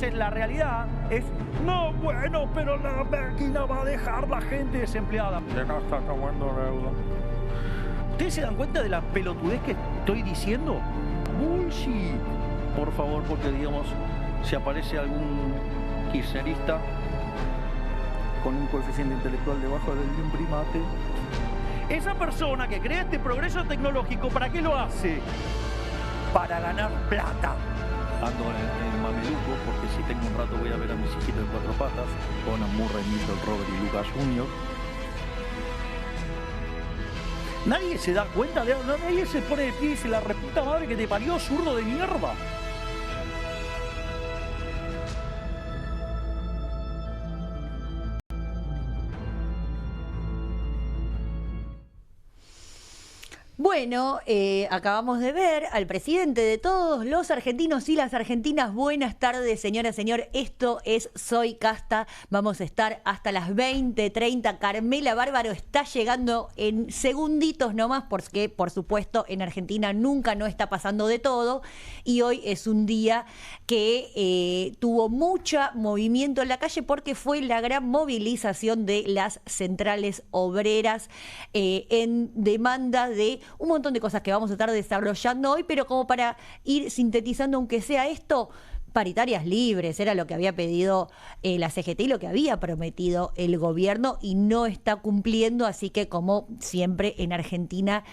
Entonces la realidad es, no, bueno, pero la máquina va a dejar la gente desempleada. Se nos está tomando deuda. ¿Ustedes se dan cuenta de la pelotudez que estoy diciendo? Bullshit. Por favor, porque digamos, si aparece algún kirchnerista con un coeficiente intelectual debajo del de un primate, esa persona que crea este progreso tecnológico, ¿para qué lo hace? Para ganar plata. Ando en mameluco porque si tengo un rato voy a ver a mis hijitos de 4 patas, Conan Murray, Milton, Robert y Lucas Jr. Nadie se da cuenta, nadie se pone de pie y dice, la reputa madre que te parió, zurdo de mierda. Bueno, acabamos de ver al presidente de todos los argentinos y las argentinas. Buenas tardes, señora, señor. Esto es Soy Casta. Vamos a estar hasta las 20:30. Carmela Bárbaro está llegando en segunditos nomás, porque, por supuesto, en Argentina nunca no está pasando de todo. Y hoy es un día que tuvo mucho movimiento en la calle porque fue la gran movilización de las centrales obreras en demanda de un montón de cosas que vamos a estar desarrollando hoy, pero como para ir sintetizando, aunque sea esto, paritarias libres, era lo que había pedido la CGT y lo que había prometido el gobierno y no está cumpliendo, así que como siempre en Argentina,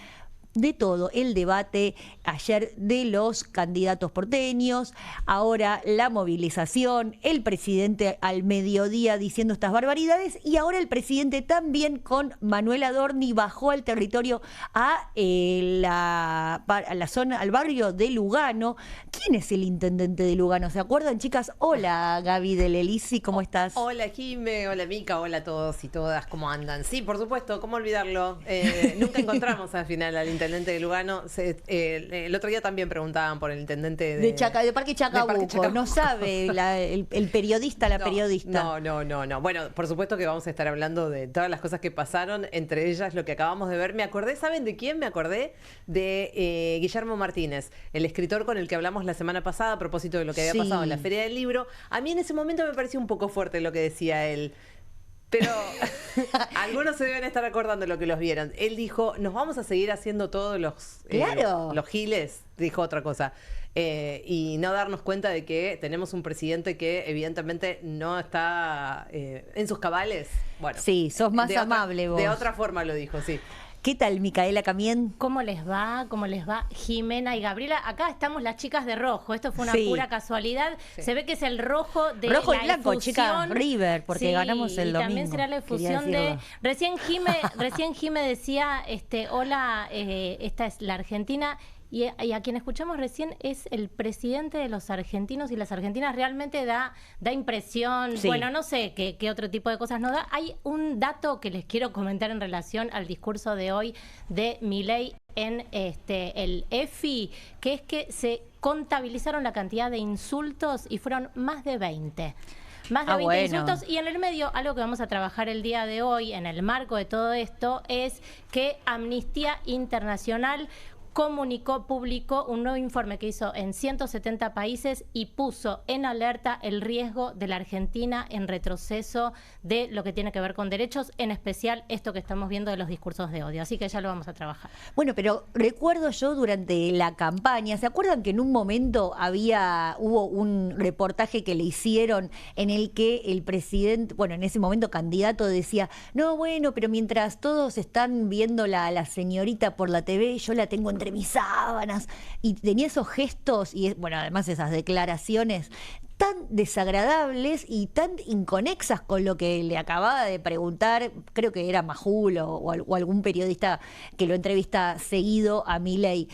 de todo, el debate ayer de los candidatos porteños, ahora la movilización, el presidente al mediodía diciendo estas barbaridades y ahora el presidente también con Manuel Adorni bajó al territorio a la zona, al barrio de Lugano. ¿Quién es el intendente de Lugano? ¿Se acuerdan, chicas? Hola, Gaby de Lelisi, ¿cómo estás? Hola, Jime, hola, Mica, hola a todos y todas, ¿cómo andan? Sí, por supuesto, ¿cómo olvidarlo? Nunca encontramos al final al intendente de Lugano. El otro día también preguntaban por el intendente de Parque Chacabuco. No sabe el periodista, la periodista. No. Bueno, por supuesto que vamos a estar hablando de todas las cosas que pasaron, entre ellas lo que acabamos de ver. Me acordé, ¿saben de quién? Me acordé de Guillermo Martínez, el escritor con el que hablamos la semana pasada a propósito de lo que había pasado en la Feria del Libro. A mí en ese momento me pareció un poco fuerte lo que decía él. Pero algunos se deben estar acordando lo que los vieron. Él dijo, nos vamos a seguir haciendo todos los giles, dijo otra cosa. Y no darnos cuenta de que tenemos un presidente que evidentemente no está en sus cabales. Bueno, sí, sos más amable vos. De otra forma lo dijo, sí. ¿Qué tal, Micaela Camien? ¿Cómo les va? ¿Cómo les va, Jimena y Gabriela? Acá estamos las chicas de rojo. Esto fue una pura casualidad. Sí. Se ve que es el rojo de rojo la y blanco, efusión. Chica, River, porque ganamos el domingo. También será la efusión de... Recién Jime decía, hola, esta es la Argentina... Y a quien escuchamos recién es el presidente de los argentinos y las argentinas. Realmente da impresión, bueno, no sé qué otro tipo de cosas nos da. Hay un dato que les quiero comentar en relación al discurso de hoy de Milei en el EFI, que es que se contabilizaron la cantidad de insultos y fueron más de 20. Más de 20 insultos. Y en el medio, algo que vamos a trabajar el día de hoy, en el marco de todo esto, es que Amnistía Internacional publicó un nuevo informe que hizo en 170 países y puso en alerta el riesgo de la Argentina en retroceso de lo que tiene que ver con derechos, en especial esto que estamos viendo de los discursos de odio. Así que ya lo vamos a trabajar. Bueno, pero recuerdo yo durante la campaña, ¿se acuerdan que en un momento hubo un reportaje que le hicieron en el que el presidente, bueno, en ese momento candidato, decía, no, bueno, pero mientras todos están viendo la señorita por la TV, yo la tengo entre mis sábanas, y tenía esos gestos y, bueno, además esas declaraciones tan desagradables y tan inconexas con lo que le acababa de preguntar, creo que era Majul o algún periodista que lo entrevista seguido a Milei.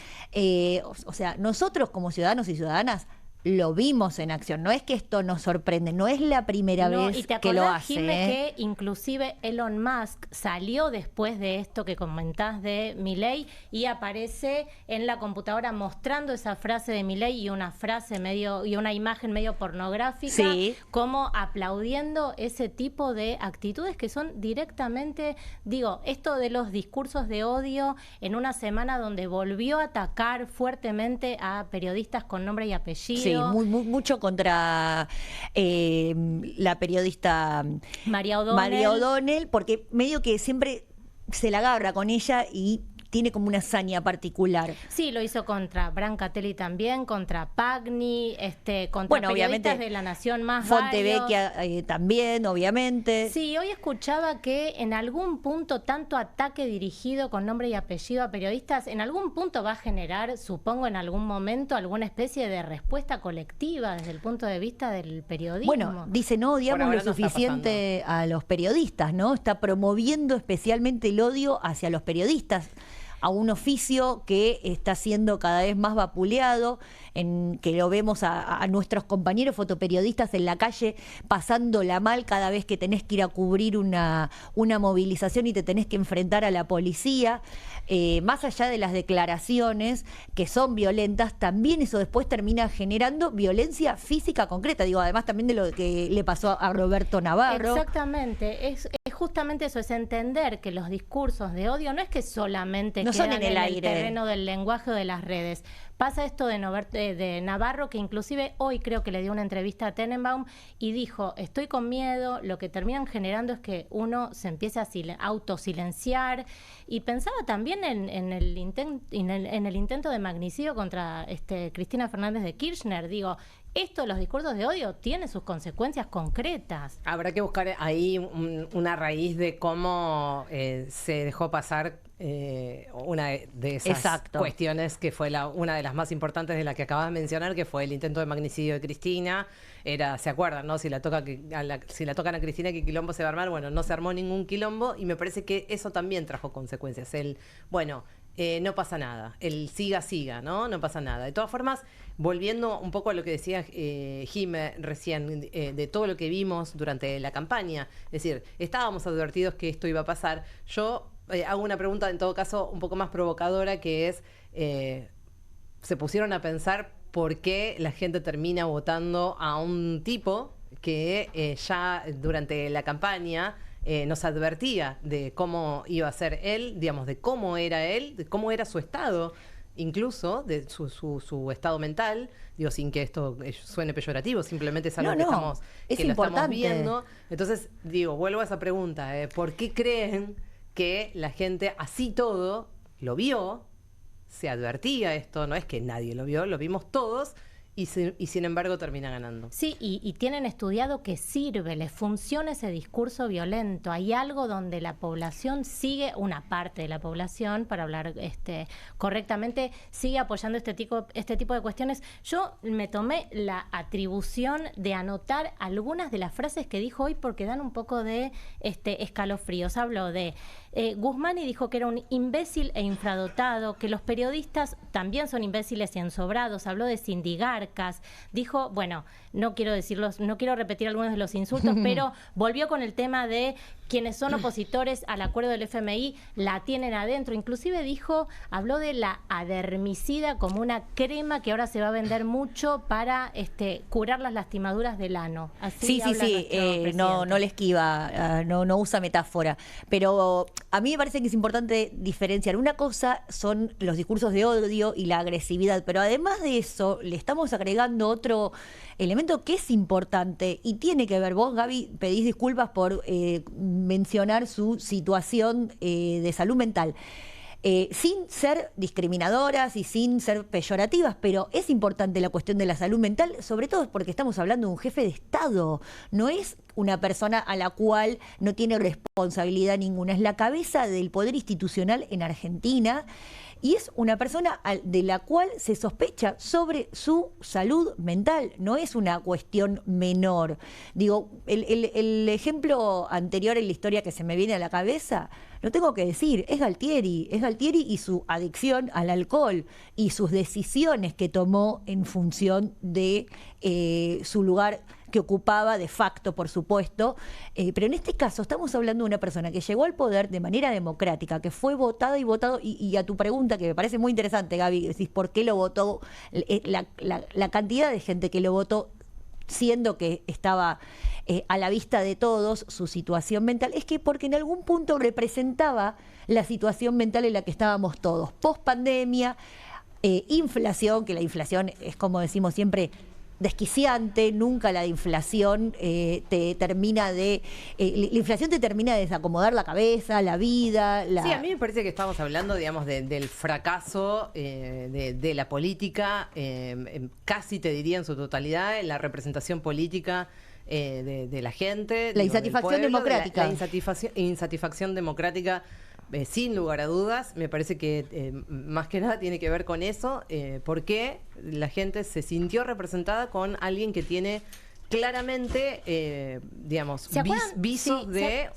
O sea, nosotros como ciudadanos y ciudadanas lo vimos en acción, no es que esto nos sorprende, no es la primera vez que lo hace. Jimé, que inclusive Elon Musk salió después de esto que comentás de Milei y aparece en la computadora mostrando esa frase de Milei y una frase y una imagen medio pornográfica, como aplaudiendo ese tipo de actitudes que son directamente, digo, esto de los discursos de odio en una semana donde volvió a atacar fuertemente a periodistas con nombre y apellido. mucho contra la periodista María O'Donnell. María O'Donnell, porque medio que siempre se la agarra con ella y tiene como una hazaña particular. Sí, lo hizo contra Brancatelli también, contra Pagni, contra periodistas de La Nación más Fontevecchia también, obviamente. Sí, hoy escuchaba que en algún punto tanto ataque dirigido con nombre y apellido a periodistas, en algún punto va a generar, supongo en algún momento, alguna especie de respuesta colectiva desde el punto de vista del periodismo. Bueno, dice, no odiamos lo suficiente a los periodistas, ¿no? Está promoviendo especialmente el odio hacia los periodistas, a un oficio que está siendo cada vez más vapuleado, en que lo vemos a nuestros compañeros fotoperiodistas en la calle pasándola mal cada vez que tenés que ir a cubrir una movilización y te tenés que enfrentar a la policía. Más allá de las declaraciones que son violentas, también eso después termina generando violencia física concreta. Digo, además también de lo que le pasó a Roberto Navarro. Exactamente, es justamente eso, es entender que los discursos de odio no es que solamente no quedan son en el terreno del lenguaje o de las redes. Pasa esto de Navarro, que inclusive hoy creo que le dio una entrevista a Tenenbaum y dijo, estoy con miedo, lo que terminan generando es que uno se empiece a autosilenciar, y pensaba también en el intento de magnicidio contra Cristina Fernández de Kirchner. Digo, esto, los discursos de odio, tiene sus consecuencias concretas. Habrá que buscar ahí una raíz de cómo se dejó pasar una de esas cuestiones, que fue una de las más importantes de la que acabas de mencionar, que fue el intento de magnicidio de Cristina. ¿Se acuerdan, no? Si la tocan a Cristina, ¿qué quilombo se va a armar? Bueno, no se armó ningún quilombo, y me parece que eso también trajo consecuencias. No pasa nada, el siga, ¿no? No pasa nada. De todas formas, volviendo un poco a lo que decía Jime recién, de todo lo que vimos durante la campaña, es decir, estábamos advertidos que esto iba a pasar. Yo hago una pregunta, en todo caso, un poco más provocadora, que es, se pusieron a pensar por qué la gente termina votando a un tipo que ya durante la campaña nos advertía de cómo iba a ser él, digamos, de cómo era él, de cómo era su estado, incluso de su estado mental, digo, sin que esto suene peyorativo, simplemente es algo que lo estamos viendo. Entonces, digo, vuelvo a esa pregunta, ¿por qué creen que la gente así todo lo vio, se advertía esto? No es que nadie lo vio, lo vimos todos, y sin embargo termina ganando. Sí, y tienen estudiado que sirve, les funciona ese discurso violento. Hay algo donde la población sigue, una parte de la población, para hablar correctamente, sigue apoyando este tipo de cuestiones. Yo me tomé la atribución de anotar algunas de las frases que dijo hoy, porque dan un poco de escalofríos. Habló de Guzmán, y dijo que era un imbécil e infradotado, que los periodistas también son imbéciles y ensobrados. Habló de sindigarcas. Dijo, bueno, no quiero repetir algunos de los insultos, pero volvió con el tema de quienes son opositores al acuerdo del FMI la tienen adentro. Inclusive habló de la adermicida como una crema que ahora se va a vender mucho para curar las lastimaduras del ano. Así sí, no le esquiva, no usa metáfora. Pero a mí me parece que es importante diferenciar. Una cosa son los discursos de odio y la agresividad, pero además de eso le estamos agregando otro elemento que es importante y tiene que ver. Vos, Gaby, pedís disculpas por mencionar su situación de salud mental. Sin ser discriminadoras y sin ser peyorativas, pero es importante la cuestión de la salud mental, sobre todo porque estamos hablando de un jefe de Estado, no es una persona a la cual no tiene responsabilidad ninguna, es la cabeza del poder institucional en Argentina, y es una persona de la cual se sospecha sobre su salud mental, no es una cuestión menor. Digo, el ejemplo anterior en la historia que se me viene a la cabeza, lo tengo que decir, es Galtieri y su adicción al alcohol y sus decisiones que tomó en función de su lugar que ocupaba de facto, por supuesto, pero en este caso estamos hablando de una persona que llegó al poder de manera democrática, que fue votada y votado, y a tu pregunta, que me parece muy interesante, Gaby, decís, ¿por qué lo votó? La cantidad de gente que lo votó, siendo que estaba a la vista de todos su situación mental, es que porque en algún punto representaba la situación mental en la que estábamos todos, post pandemia, inflación, que la inflación es, como decimos siempre, desquiciante, nunca la inflación te termina de... la inflación te termina de desacomodar la cabeza, la vida... Sí, a mí me parece que estamos hablando, digamos, del fracaso de la política, casi te diría en su totalidad, en la representación política de la gente. La insatisfacción democrática. La insatisfacción democrática. Sin lugar a dudas, me parece que más que nada tiene que ver con eso, porque la gente se sintió representada con alguien que tiene claramente, digamos, visos de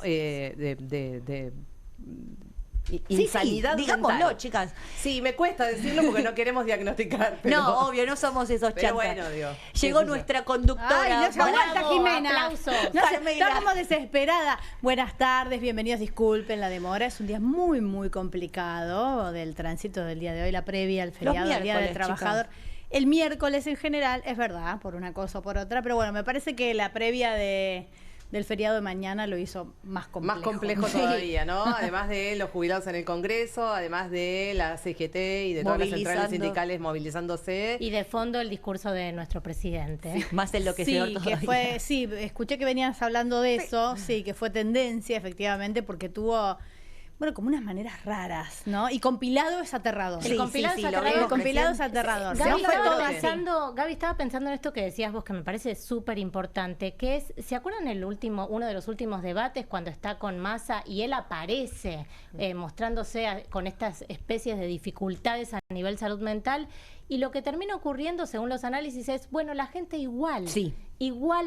insanidad digámoslo, mental. chicas. Sí, me cuesta decirlo porque no queremos diagnosticar. Pero, no, obvio, no somos esos pero chantas. bueno, digo, llegó nuestra conductora. Ay, no se aguanta, Bravo, Jimena. aplausos. No sé, Palmeira. está como desesperada. Buenas tardes, bienvenidos. Disculpen la demora. Es un día muy, muy complicado del tránsito del día de hoy, la previa al feriado del Día del miércoles, Trabajador. chicas. El miércoles en general, es verdad, por una cosa o por otra, pero bueno, me parece que la previa del feriado de mañana lo hizo más complejo. más complejo todavía, ¿no? Además de los jubilados en el Congreso, además de la CGT y de todas las centrales sindicales movilizándose. Y de fondo el discurso de nuestro presidente. Más enloquecedor Sí, todavía. que fue, sí, escuché que venías hablando de eso, sí, que fue tendencia, efectivamente, porque tuvo, bueno, como unas maneras raras, ¿no? Y compilado es aterrador. El compilado es lo aterrador. vimos El compilado es recién. aterrador. Gaby, No fue estaba todo así. Gaby estaba pensando en esto que decías vos, que me parece súper importante, que es, ¿se acuerdan uno de los últimos debates cuando está con Massa y él aparece mostrándose con estas especies de dificultades a nivel salud mental? Y lo que termina ocurriendo, según los análisis, es, bueno, la gente igual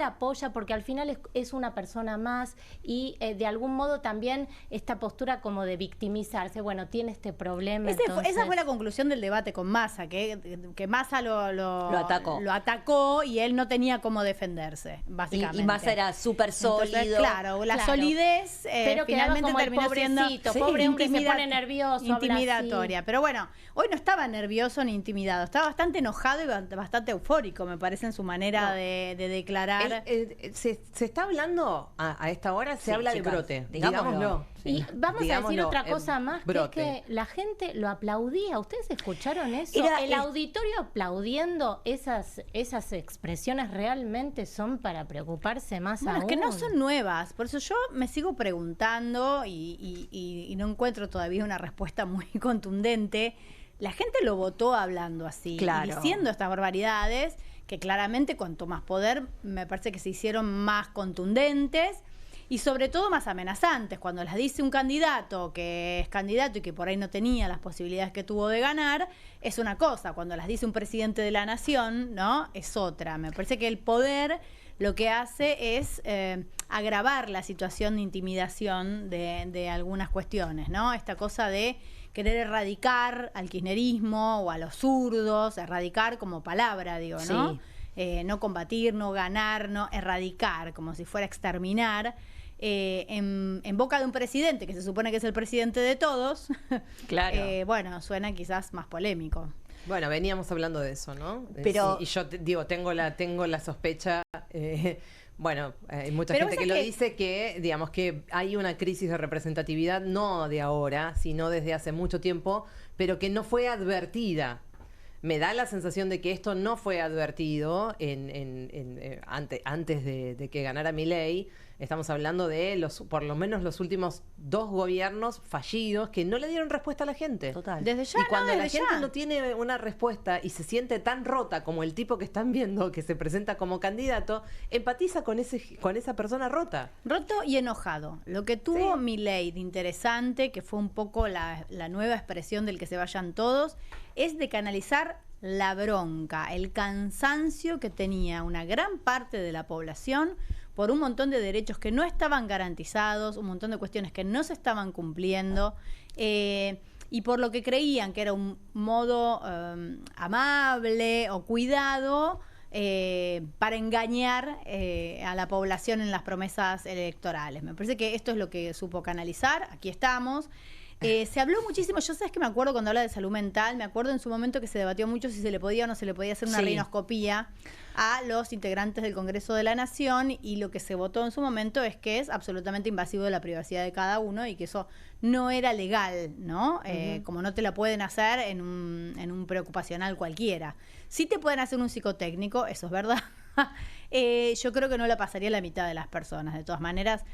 apoya, porque al final es una persona más y de algún modo también esta postura como de victimizarse, bueno, tiene este problema. Esa fue la conclusión del debate con Massa, que Massa lo atacó y él no tenía cómo defenderse, básicamente. Y Massa era súper sólido. Entonces, claro, la Claro. solidez Pero quedaba finalmente como el terminó siendo pobrecito, pobre hombre, se pone nervioso, habla así. intimidatoria. Pero bueno, hoy no estaba nervioso ni intimidado, estaba bastante enojado y bastante eufórico, me parece, en su manera de declarar. Se está hablando a esta hora, se Sí, habla chicas, de brote. digámoslo. Y vamos a decir Digámoslo, otra cosa más, brote. que es que la gente lo aplaudía. ¿Ustedes escucharon eso? Era el el- auditorio aplaudiendo esas expresiones realmente son para preocuparse más Bueno, aún. es que no son nuevas, por eso yo me sigo preguntando y no encuentro todavía una respuesta muy contundente. La gente lo votó hablando así, Claro. y diciendo estas barbaridades, que claramente cuanto más poder, me parece que se hicieron más contundentes y sobre todo más amenazantes. Cuando las dice un candidato que es candidato y que por ahí no tenía las posibilidades que tuvo de ganar, es una cosa. Cuando las dice un presidente de la nación, ¿no? Es otra. Me parece que el poder lo que hace es agravar la situación de intimidación de algunas cuestiones, ¿no? Esta cosa de querer erradicar al kirchnerismo o a los zurdos, erradicar como palabra, digo, ¿no? Sí. No combatir, no ganar, no erradicar, como si fuera exterminar. En boca de un presidente que se supone que es el presidente de todos, Claro. bueno, suena quizás más polémico. Bueno, veníamos hablando de eso, ¿no? Pero- Y yo digo, tengo la sospecha, bueno, hay mucha Pero gente esa que lo que- dice que, digamos, que hay una crisis de representatividad, no de ahora, sino desde hace mucho tiempo, pero que no fue advertida. Me da la sensación de que esto no fue advertido antes de que ganara Milei. Estamos hablando de por lo menos los últimos 2 gobiernos fallidos que no le dieron respuesta a la gente. Total. Desde ya, Y cuando no, la desde gente ya. no tiene una respuesta y se siente tan rota como el tipo que están viendo que se presenta como candidato, empatiza con esa persona rota. Roto y enojado. Lo que tuvo Milei de interesante, que fue un poco la nueva expresión del que se vayan todos, es de canalizar la bronca, el cansancio que tenía una gran parte de la población por un montón de derechos que no estaban garantizados, un montón de cuestiones que no se estaban cumpliendo, y por lo que creían que era un modo amable o cuidado para engañar a la población en las promesas electorales. Me parece que esto es lo que supo canalizar. Aquí estamos. Se habló muchísimo, yo sabes que me acuerdo cuando habla de salud mental, me acuerdo en su momento que se debatió mucho si se le podía o no se le podía hacer una Sí. rinoscopía a los integrantes del Congreso de la Nación, y lo que se votó en su momento es que es absolutamente invasivo de la privacidad de cada uno y que eso no era legal, ¿no? Como no te la pueden hacer en un preocupacional cualquiera. Sí te pueden hacer un psicotécnico, eso es verdad. Yo creo que no la pasaría la mitad de las personas. De todas maneras,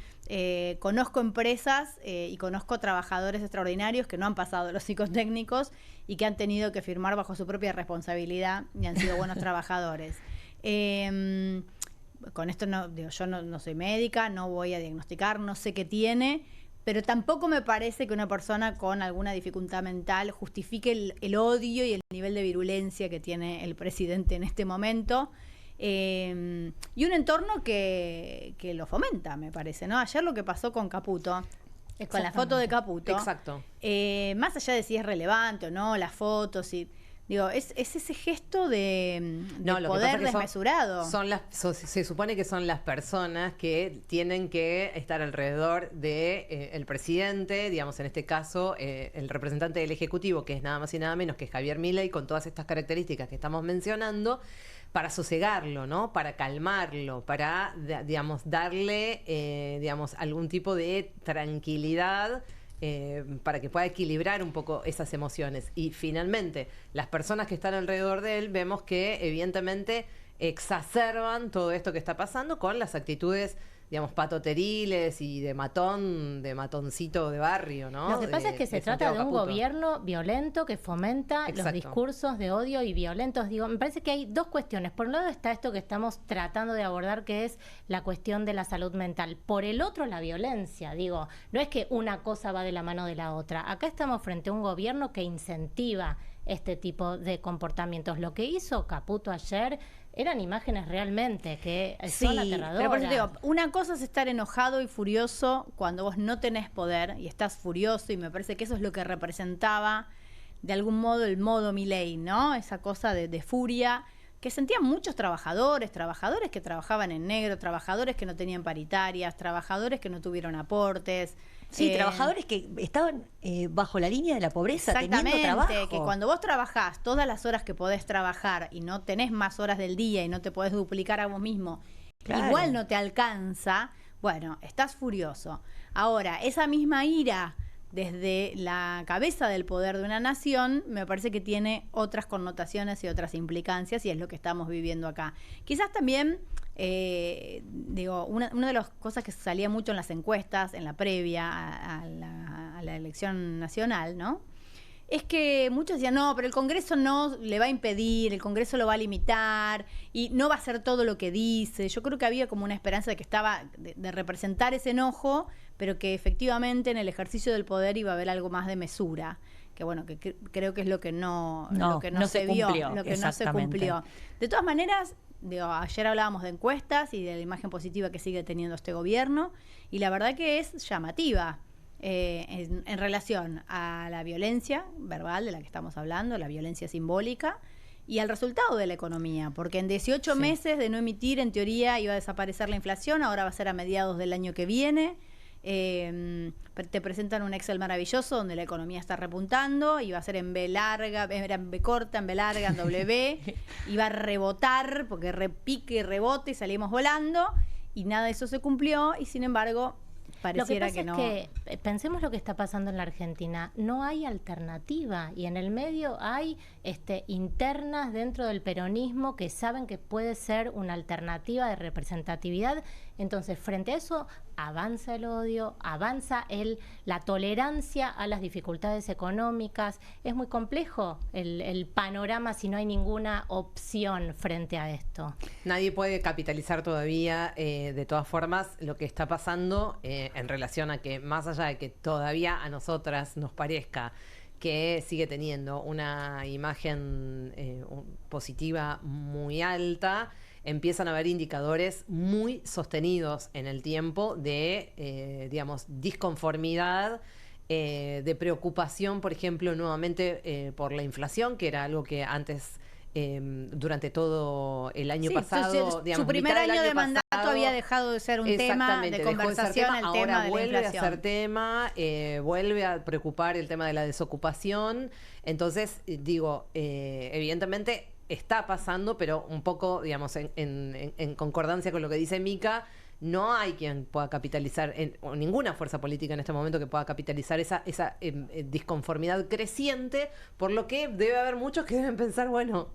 conozco empresas y conozco trabajadores extraordinarios que no han pasado los psicotécnicos y que han tenido que firmar bajo su propia responsabilidad y han sido buenos trabajadores. Con esto no, digo, yo no soy médica, no voy a diagnosticar, no sé qué tiene, pero tampoco me parece que una persona con alguna dificultad mental justifique el odio y el nivel de virulencia que tiene el presidente en este momento. Y un entorno que lo fomenta, me parece, ¿no? Ayer lo que pasó con Caputo, con la foto de Caputo, Exacto. más allá de si es relevante o no, las fotos, y digo, es ese gesto de No, lo que pasa poder es que desmesurado. se supone que son las personas que tienen que estar alrededor de el presidente, digamos, en este caso, el representante del Ejecutivo, que es nada más y nada menos que Javier Milei, con todas estas características que estamos mencionando, para sosegarlo, ¿no? Para calmarlo, para, digamos, darle, digamos, algún tipo de tranquilidad, para que pueda equilibrar un poco esas emociones. Y finalmente, las personas que están alrededor de él, vemos que evidentemente exacerban todo esto que está pasando con las actitudes, digamos, patoteriles y de matoncito de barrio, ¿no? Lo que pasa es que se trata de un Caputo. gobierno violento que fomenta los Exacto. discursos de odio y violentos. Digo, me parece que hay dos cuestiones. Por un lado está esto que estamos tratando de abordar, que es la cuestión de la salud mental. Por el otro, la violencia. Digo, no es que una cosa va de la mano de la otra. Acá estamos frente a un gobierno que incentiva este tipo de comportamientos. Lo que hizo Caputo ayer eran imágenes realmente que son aterradoras. Pero por eso te digo, una cosa es estar enojado y furioso cuando vos no tenés poder y estás furioso, y me parece que eso es lo que representaba de algún modo el modo Milei, ¿no? Esa cosa de furia que sentían muchos trabajadores que trabajaban en negro, trabajadores que no tenían paritarias, trabajadores que no tuvieron aportes. Sí, trabajadores que estaban bajo la línea de la pobreza, teniendo Exactamente, trabajo. que cuando vos trabajás todas las horas que podés trabajar y no tenés más horas del día y no te podés duplicar a vos mismo, Claro. igual no te alcanza, bueno, estás furioso. Ahora, esa misma ira desde la cabeza del poder de una nación, me parece que tiene otras connotaciones y otras implicancias, y es lo que estamos viviendo acá. Quizás también, digo, una de las cosas que salía mucho en las encuestas, en la previa a la elección nacional, ¿no? Es que muchos decían, no, pero el Congreso no le va a impedir, el Congreso lo va a limitar y no va a hacer todo lo que dice. Yo creo que había como una esperanza de que estaba de representar ese enojo, pero que efectivamente en el ejercicio del poder iba a haber algo más de mesura. Que bueno, que creo que es lo que no se vio, cumplió, lo que no se exactamente. cumplió. De todas maneras, digo, ayer hablábamos de encuestas y de la imagen positiva que sigue teniendo este gobierno, y la verdad que es llamativa. En relación a la violencia verbal de la que estamos hablando, la violencia simbólica, y al resultado de la economía, porque en 18 meses de no emitir, en teoría iba a desaparecer la inflación, ahora va a ser a mediados del año que viene. Te presentan un Excel maravilloso donde la economía está repuntando, y va a ser en B larga, era en B corta, en B larga, en W, y va a rebotar porque repique y rebote y salimos volando, y nada de eso se cumplió, y sin embargo pareciera lo que pasa no. es que pensemos lo que está pasando en la Argentina. No hay alternativa, y en el medio hay internas dentro del peronismo que saben que puede ser una alternativa de representatividad. Entonces, frente a eso, avanza el odio, avanza la tolerancia a las dificultades económicas. Es muy complejo el panorama si no hay ninguna opción frente a esto. Nadie puede capitalizar todavía, de todas formas, lo que está pasando en relación a que, más allá de que todavía a nosotras nos parezca que sigue teniendo una imagen positiva muy alta, empiezan a haber indicadores muy sostenidos en el tiempo de, digamos, disconformidad, de preocupación, por ejemplo, nuevamente por la inflación, que era algo que antes durante todo el año Sí, pasado. entonces, Digamos, su primer mitad del año de mandato pasado, había dejado de ser un tema de exactamente, conversación, el ahora tema de la vuelve a inflación. ser tema, vuelve a preocupar el tema de la desocupación. Entonces, digo, evidentemente está pasando, pero un poco, digamos, en concordancia con lo que dice Mica, no hay quien pueda capitalizar, o ninguna fuerza política en este momento que pueda capitalizar esa disconformidad creciente, por lo que debe haber muchos que deben pensar, bueno,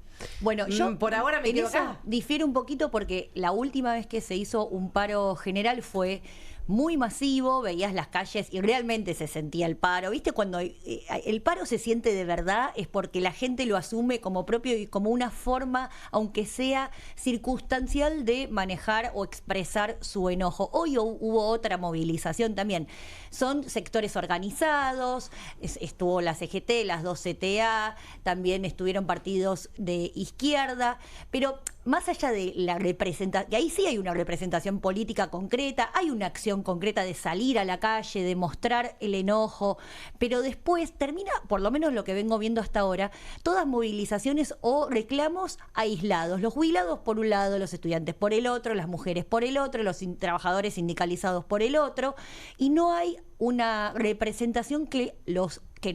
yo por ahora me en quedo eso acá. difiere un poquito porque la última vez que se hizo un paro general fue muy masivo, veías las calles y realmente se sentía el paro. ¿Viste? Cuando el paro se siente de verdad es porque la gente lo asume como propio y como una forma, aunque sea circunstancial, de manejar o expresar su enojo. Hoy hubo otra movilización también. Son sectores organizados, estuvo la CGT, las dos CTA, también estuvieron partidos de izquierda, pero más allá de la representación, que ahí sí hay una representación política concreta, hay una acción concreta de salir a la calle, de mostrar el enojo, pero después termina, por lo menos lo que vengo viendo hasta ahora, todas movilizaciones o reclamos aislados. Los jubilados por un lado, los estudiantes por el otro, las mujeres por el otro, los trabajadores sindicalizados por el otro, y no hay una representación que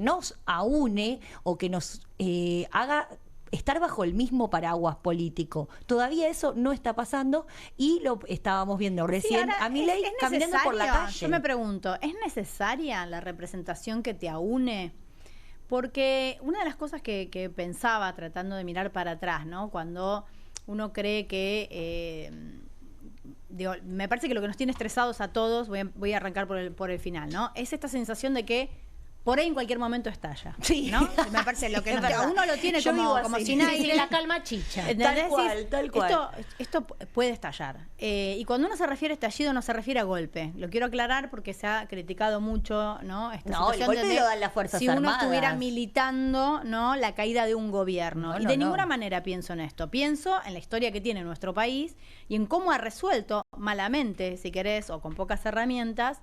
nos aúne o que nos haga estar bajo el mismo paraguas político. Todavía eso no está pasando y lo estábamos viendo recién a Milei caminando por la calle. Yo me pregunto, ¿es necesaria la representación que te aúne? Porque una de las cosas que pensaba tratando de mirar para atrás, ¿no? Cuando uno cree que... me parece que lo que nos tiene estresados a todos, voy a arrancar por el final, ¿no? Es esta sensación de que por ahí en cualquier momento estalla. Sí. ¿No? Me parece lo que Es verdad. a uno lo tiene Yo vivo como así. sin aire. Sí, la calma chicha. Tal cual. Esto puede estallar. Y cuando uno se refiere a estallido, no se refiere a golpe. Lo quiero aclarar porque se ha criticado mucho, ¿no? Esta No, el situación golpe donde lo dan las Fuerzas si uno Armadas. estuviera militando, ¿no? La caída de un gobierno. No, y no, de no. ninguna manera pienso en esto. Pienso en la historia que tiene nuestro país y en cómo ha resuelto malamente, si querés, o con pocas herramientas,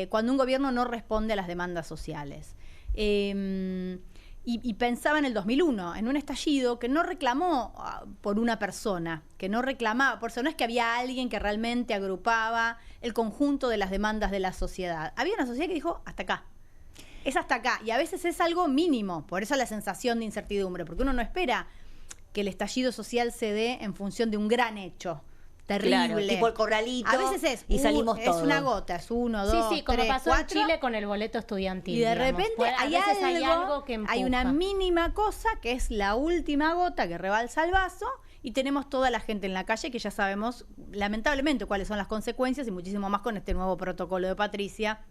cuando un gobierno no responde a las demandas sociales. Y pensaba en el 2001, en un estallido que no reclamó por una persona, que no reclamaba, por eso no es que había alguien que realmente agrupaba el conjunto de las demandas de la sociedad. Había una sociedad que dijo, hasta acá. Es hasta acá. Y a veces es algo mínimo, por eso la sensación de incertidumbre, porque uno no espera que el estallido social se dé en función de un gran hecho. Terrible. Claro, tipo el corralito. A veces y salimos todos. Es una gota, es 1, 2, Sí, como 3, pasó 4. en Chile con el boleto estudiantil. Y de digamos. repente A veces hay algo que empuja. hay una mínima cosa que es la última gota que rebalsa el vaso y tenemos toda la gente en la calle que ya sabemos lamentablemente cuáles son las consecuencias y muchísimo más con este nuevo protocolo de Patricia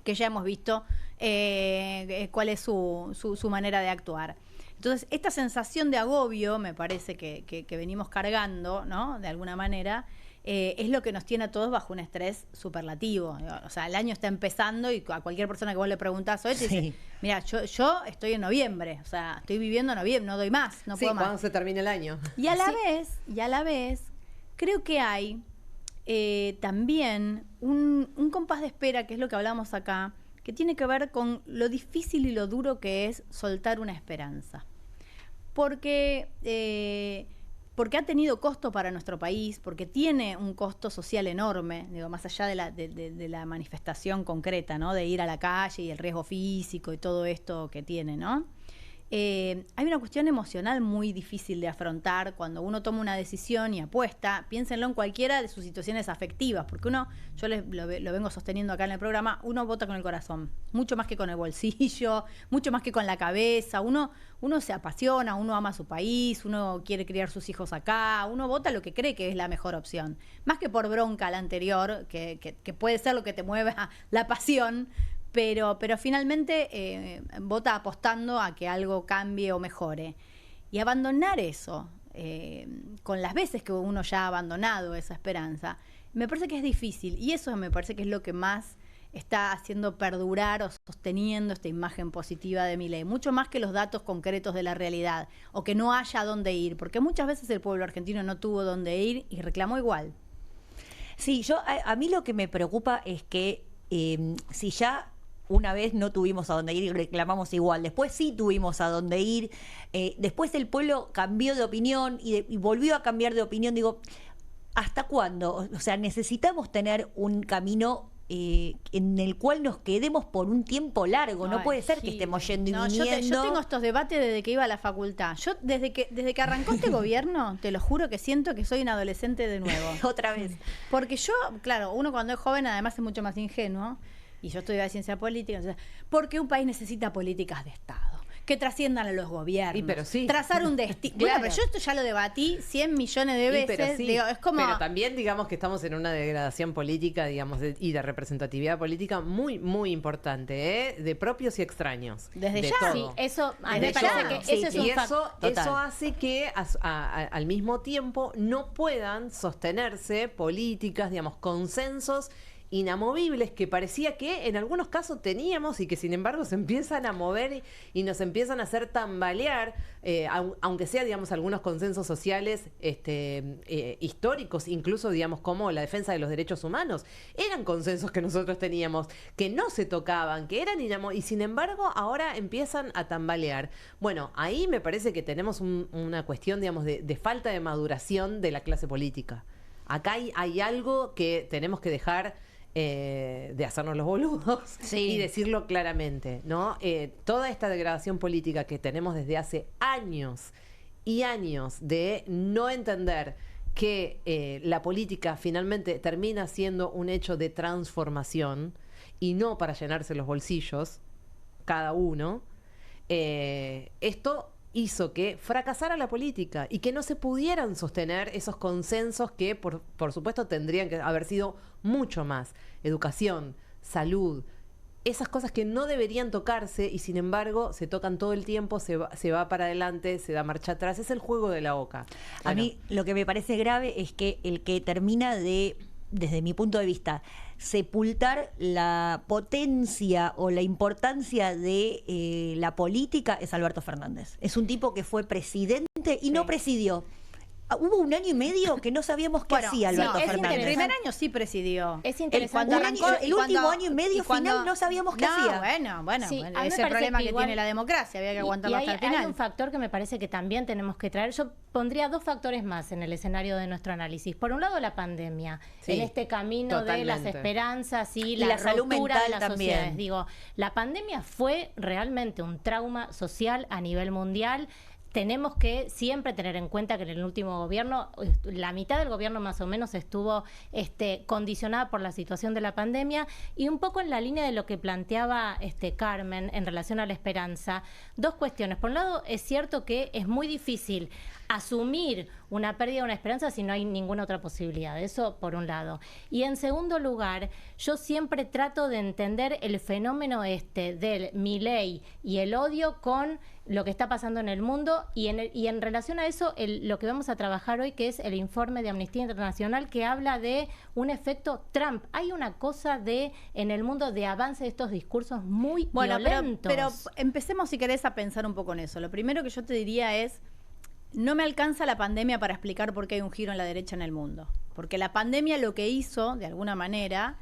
que ya hemos visto cuál es su manera de actuar. Entonces, esta sensación de agobio, me parece que venimos cargando, ¿no? De alguna manera, es lo que nos tiene a todos bajo un estrés superlativo. O sea, el año está empezando y a cualquier persona que vos le preguntás hoy te dice, mira, yo estoy en noviembre, o sea, estoy viviendo noviembre, no doy más, no puedo más. cuando se termine el año. Y a la vez, creo que hay también un compás de espera, que es lo que hablamos acá, que tiene que ver con lo difícil y lo duro que es soltar una esperanza. Porque ha tenido costo para nuestro país, porque tiene un costo social enorme, digo, más allá de la manifestación concreta, ¿no? De ir a la calle y el riesgo físico y todo esto que tiene, ¿no? Hay una cuestión emocional muy difícil de afrontar cuando uno toma una decisión y apuesta. Piénsenlo en cualquiera de sus situaciones afectivas, porque yo lo vengo sosteniendo acá en el programa, uno vota con el corazón, mucho más que con el bolsillo, mucho más que con la cabeza. Uno se apasiona, uno ama a su país, uno quiere criar sus hijos acá, uno vota lo que cree que es la mejor opción. Más que por bronca a la anterior, que puede ser lo que te mueve a la pasión, pero finalmente vota apostando a que algo cambie o mejore. Y abandonar eso, con las veces que uno ya ha abandonado esa esperanza, me parece que es difícil. Y eso me parece que es lo que más está haciendo perdurar o sosteniendo esta imagen positiva de Milei. Mucho más que los datos concretos de la realidad, o que no haya dónde ir. Porque muchas veces el pueblo argentino no tuvo dónde ir y reclamó igual. Sí, a mí lo que me preocupa es que si ya una vez no tuvimos a dónde ir y reclamamos igual, después sí tuvimos a dónde ir, después el pueblo cambió de opinión y volvió a cambiar de opinión. Digo, ¿hasta cuándo? O sea, necesitamos tener un camino en el cual nos quedemos por un tiempo largo. No Ay, puede ser que Gil. estemos yendo y No, viniendo. yo tengo estos debates desde que iba a la facultad. Yo desde que arrancó este gobierno, te lo juro que siento que soy un adolescente de nuevo. Otra vez. Porque yo, claro, uno cuando es joven además es mucho más ingenuo, y yo estudié ciencia política, o sea, porque un país necesita políticas de Estado que trasciendan a los gobiernos. Y pero sí. Trazar un destino. Claro. Bueno, pero yo esto ya lo debatí 100 millones de veces. Pero sí, Digo, es como... pero también digamos que estamos en una degradación política, digamos, y de representatividad política muy, muy importante, ¿eh? De propios y extraños. Desde de ya. todo. Sí, eso a mí me Desde parece ya. que Sí, eso es Y un eso, factor. eso hace que al mismo tiempo no puedan sostenerse políticas, digamos, consensos inamovibles que parecía que en algunos casos teníamos y que sin embargo se empiezan a mover y nos empiezan a hacer tambalear, aunque sea, digamos, algunos consensos sociales históricos, incluso, digamos, como la defensa de los derechos humanos. Eran consensos que nosotros teníamos, que no se tocaban, que eran y sin embargo ahora empiezan a tambalear. Bueno, ahí me parece que tenemos una cuestión, digamos, de falta de maduración de la clase política. Acá hay algo que tenemos que dejar de hacernos los boludos Sí. y decirlo claramente, ¿no? Toda esta degradación política que tenemos desde hace años y años de no entender que la política finalmente termina siendo un hecho de transformación y no para llenarse los bolsillos cada uno, esto hizo que fracasara la política y que no se pudieran sostener esos consensos que, por supuesto, tendrían que haber sido mucho más. Educación, salud, esas cosas que no deberían tocarse y, sin embargo, se tocan todo el tiempo, se va para adelante, se da marcha atrás. Es el juego de la oca. A mí lo que me parece grave es que el que termina de, desde mi punto de vista, sepultar la potencia o la importancia de la política es Alberto Fernández. Es un tipo que fue presidente y no presidió. Hubo un año y medio que no sabíamos qué hacía Alberto es Fernández. El primer año sí presidió. Es El, interesante. el último año y medio final no sabíamos qué hacía. Bueno, Sí, bueno, a mí es me el parece problema que que igual- tiene la democracia, había que aguantarlo hasta el hay final. un factor que me parece que también tenemos que traer. Yo pondría dos factores más en el escenario de nuestro análisis. Por un lado, la pandemia, Sí, en este camino de las totalmente. esperanzas y la salud ruptura mental de las también. sociedades. Digo, la pandemia fue realmente un trauma social a nivel mundial. Tenemos que siempre tener en cuenta que en el último gobierno, la mitad del gobierno más o menos estuvo condicionada por la situación de la pandemia, y un poco en la línea de lo que planteaba Carmen en relación a la esperanza. Dos cuestiones. Por un lado, es cierto que es muy difícil asumir una pérdida de una esperanza si no hay ninguna otra posibilidad. Eso por un lado. Y en segundo lugar, yo siempre trato de entender el fenómeno del Milei y el odio con lo que está pasando en el mundo, y en relación a eso lo que vamos a trabajar hoy, que es el informe de Amnistía Internacional, que habla de un efecto Trump. Hay una cosa en el mundo de avance de estos discursos muy violentos. Pero empecemos, si querés, a pensar un poco en eso. Lo primero que yo te diría es, no me alcanza la pandemia para explicar por qué hay un giro en la derecha en el mundo. Porque la pandemia lo que hizo, de alguna manera,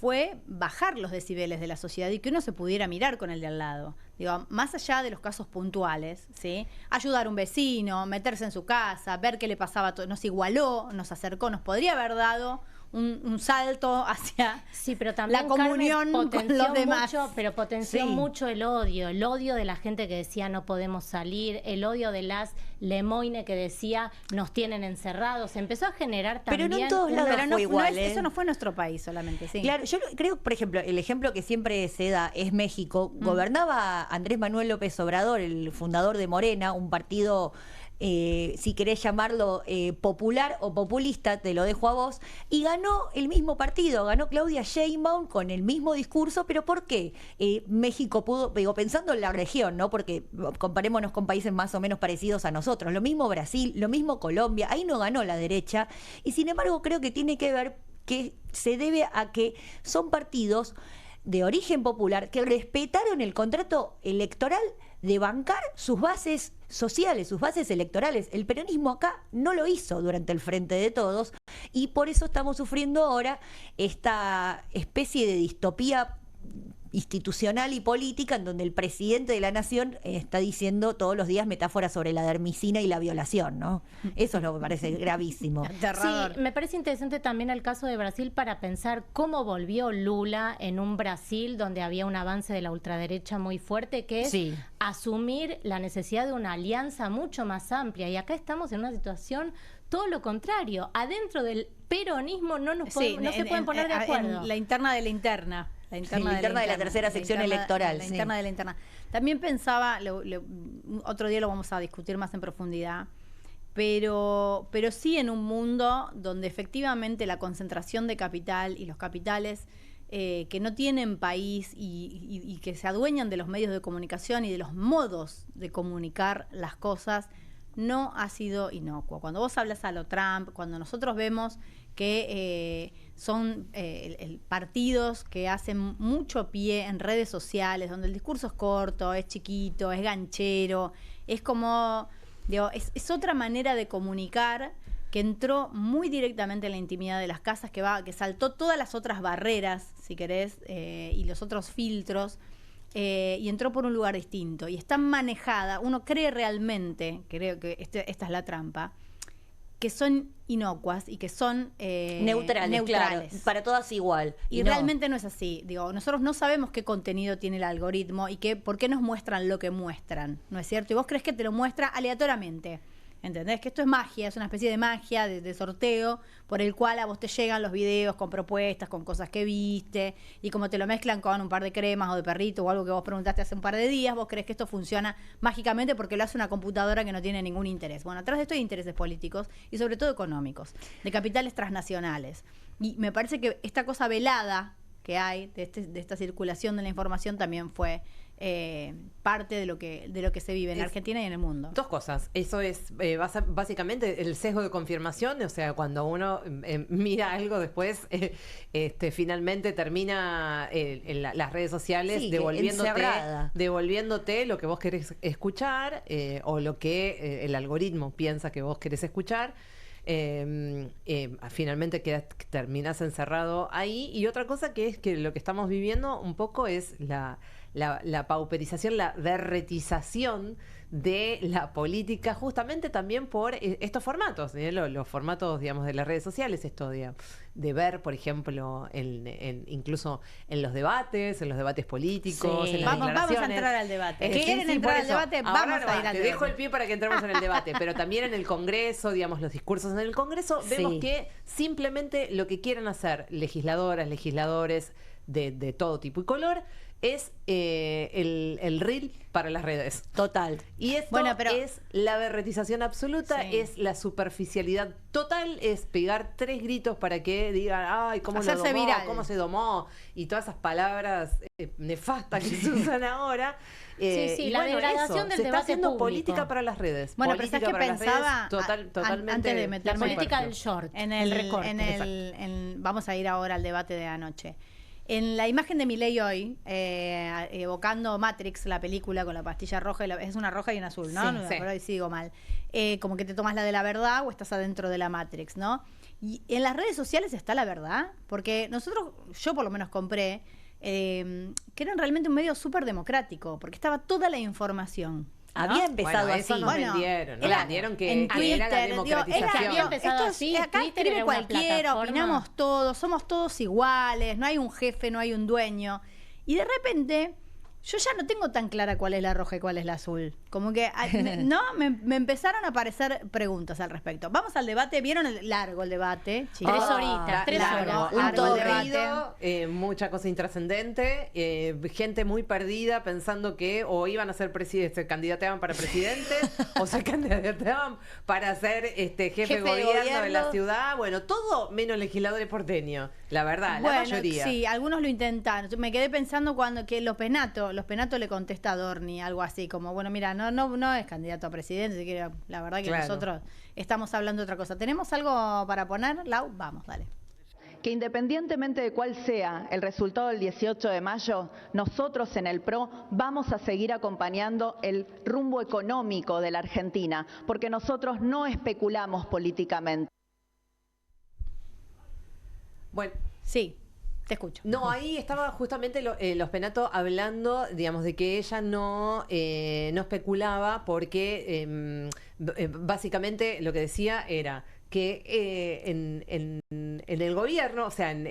fue bajar los decibeles de la sociedad y que uno se pudiera mirar con el de al lado. Digo, más allá de los casos puntuales, ¿sí? Ayudar a un vecino, meterse en su casa, ver qué le pasaba, nos igualó, nos acercó, nos podría haber dado un salto hacia Sí, pero también la comunión Carmen, con potenció los demás. potenció Sí. mucho el odio de la gente que decía no podemos salir, el odio de las Lemoine que decía nos tienen encerrados. Empezó a generar Pero también no en todos lados Pero no, fue igual, eso no fue nuestro país solamente, sí. Claro, yo creo, por ejemplo, el ejemplo que siempre se da es México. Gobernaba Andrés Manuel López Obrador, el fundador de Morena, un partido, si querés llamarlo popular o populista, te lo dejo a vos, y ganó el mismo partido, ganó Claudia Sheinbaum con el mismo discurso. ¿Pero por qué? México pudo, digo, pensando en la región, ¿no? Porque comparémonos con países más o menos parecidos a nosotros, lo mismo Brasil, lo mismo Colombia, ahí no ganó la derecha, y sin embargo creo que tiene que ver que se debe a que son partidos de origen popular que respetaron el contrato electoral de bancar sus bases sociales, sus bases electorales. El peronismo acá no lo hizo durante el Frente de Todos y por eso estamos sufriendo ahora esta especie de distopía institucional y política en donde el presidente de la nación está diciendo todos los días metáforas sobre la dermicina y la violación, ¿no? Eso es lo que me parece gravísimo. Aterrador. Sí, me parece interesante también el caso de Brasil para pensar cómo volvió Lula en un Brasil donde había un avance de la ultraderecha muy fuerte, que es Sí. asumir la necesidad de una alianza mucho más amplia. Y acá estamos en una situación todo lo contrario. Adentro del peronismo no se pueden poner de acuerdo. En la interna de la interna. La interna, de la tercera sección electoral. La Sí. interna de la interna. También pensaba, otro día lo vamos a discutir más en profundidad, pero sí en un mundo donde efectivamente la concentración de capital y los capitales que no tienen país y que se adueñan de los medios de comunicación y de los modos de comunicar las cosas, no ha sido inocuo. Cuando vos hablas a lo Trump, cuando nosotros vemos que son partidos que hacen mucho pie en redes sociales, donde el discurso es corto, es chiquito, es ganchero, es como, digo, es otra manera de comunicar que entró muy directamente en la intimidad de las casas, que saltó todas las otras barreras, si querés, y los otros filtros, y entró por un lugar distinto. Y está manejada, uno cree realmente, creo que esta es la trampa, que son inocuas y que son Neutrales, claro, para todas igual. Y no. realmente no es así. Digo, nosotros no sabemos qué contenido tiene el algoritmo y por qué nos muestran lo que muestran, ¿no es cierto? Y vos crees que te lo muestra aleatoriamente. ¿Entendés? Que esto es magia, es una especie de magia, de sorteo, por el cual a vos te llegan los videos con propuestas, con cosas que viste, y como te lo mezclan con un par de cremas o de perrito o algo que vos preguntaste hace un par de días, vos crees que esto funciona mágicamente porque lo hace una computadora que no tiene ningún interés. Bueno, atrás de esto hay intereses políticos y sobre todo económicos, de capitales transnacionales. Y me parece que esta cosa velada que hay de esta circulación de la información también fue parte de lo que se vive en Argentina y en el mundo. Dos cosas. Eso es básicamente el sesgo de confirmación, o sea, cuando uno mira algo después, finalmente termina en las redes sociales Sí, devolviéndote encerrada. lo que vos querés escuchar o lo que el algoritmo piensa que vos querés escuchar. Finalmente terminás encerrado ahí. Y otra cosa que es que lo que estamos viviendo un poco es la pauperización, la derretización de la política, justamente también por estos formatos, los formatos, digamos, de las redes sociales, esto de ver, por ejemplo, incluso en los debates políticos, Sí. en las Vamos a declaraciones. entrar al debate. Sí, ¿Quieren sí, entrar por al eso. debate? Ahora Vamos a ir al te debate. dejo el pie para que entremos en el debate, pero también en el Congreso, digamos, los discursos en el Congreso, vemos Sí. que simplemente lo que quieren hacer legisladoras, legisladores de todo tipo y color es el reel para las redes. Total. Y esto Bueno, pero- es la berretización absoluta, Sí. es la superficialidad total, es pegar 3 gritos para que digan, ay, cómo lo Hacerse domó, viral. cómo se domó, y todas esas palabras nefastas que se usan ahora. Sí, la degradación del se está debate haciendo público. política para las redes. Bueno, pero política ¿sabes qué para las pensaba? redes, totalmente. Antes de La meterme política superfluo. del short, En el el, recorte. vamos a ir ahora al debate de anoche. En la imagen de Milei hoy, evocando Matrix, la película con la pastilla roja, es una roja y una azul, ¿no? Sí, No me sí. acuerdo si digo mal. Como que te tomas la de la verdad o estás adentro de la Matrix, ¿no? Y en las redes sociales está la verdad, porque yo por lo menos compré, que eran realmente un medio súper democrático, porque estaba toda la información. ¿no? Había empezado Bueno, eso así. nos Bueno, vendieron, nos era vendieron que en era la Twitter, digo, democratización. había empezado esto así, acá Twitter escribe era una cualquiera, plataforma. opinamos todos, somos todos iguales, no hay un jefe, no hay un dueño. Y de repente, yo ya no tengo tan clara cuál es la roja y cuál es la azul. Como que me empezaron a aparecer preguntas al respecto. Vamos al debate, ¿vieron largo el debate? chicos? 3 horitas, 3 largo, horas. un largo el todo debate. Mucha cosa intrascendente, gente muy perdida pensando que o iban a ser se candidateaban para presidente o se candidateaban para ser jefe de gobierno de la ciudad. Bueno, todo menos legisladores porteños, la verdad, la mayoría. Sí, algunos lo intentaron. Me quedé pensando cuando que Los Penato le contesta a Dorni algo así como, bueno, mira, no es candidato a presidente, así que la verdad que Claro. nosotros estamos hablando de otra cosa. ¿Tenemos algo para poner, Lau? Vamos, dale. que independientemente de cuál sea el resultado del 18 de mayo, nosotros en el PRO vamos a seguir acompañando el rumbo económico de la Argentina, porque nosotros no especulamos políticamente. Bueno. Sí. Te escucho. No, ahí estaba justamente los Penato hablando, digamos, de que ella no especulaba porque básicamente lo que decía era que en el gobierno, o sea, en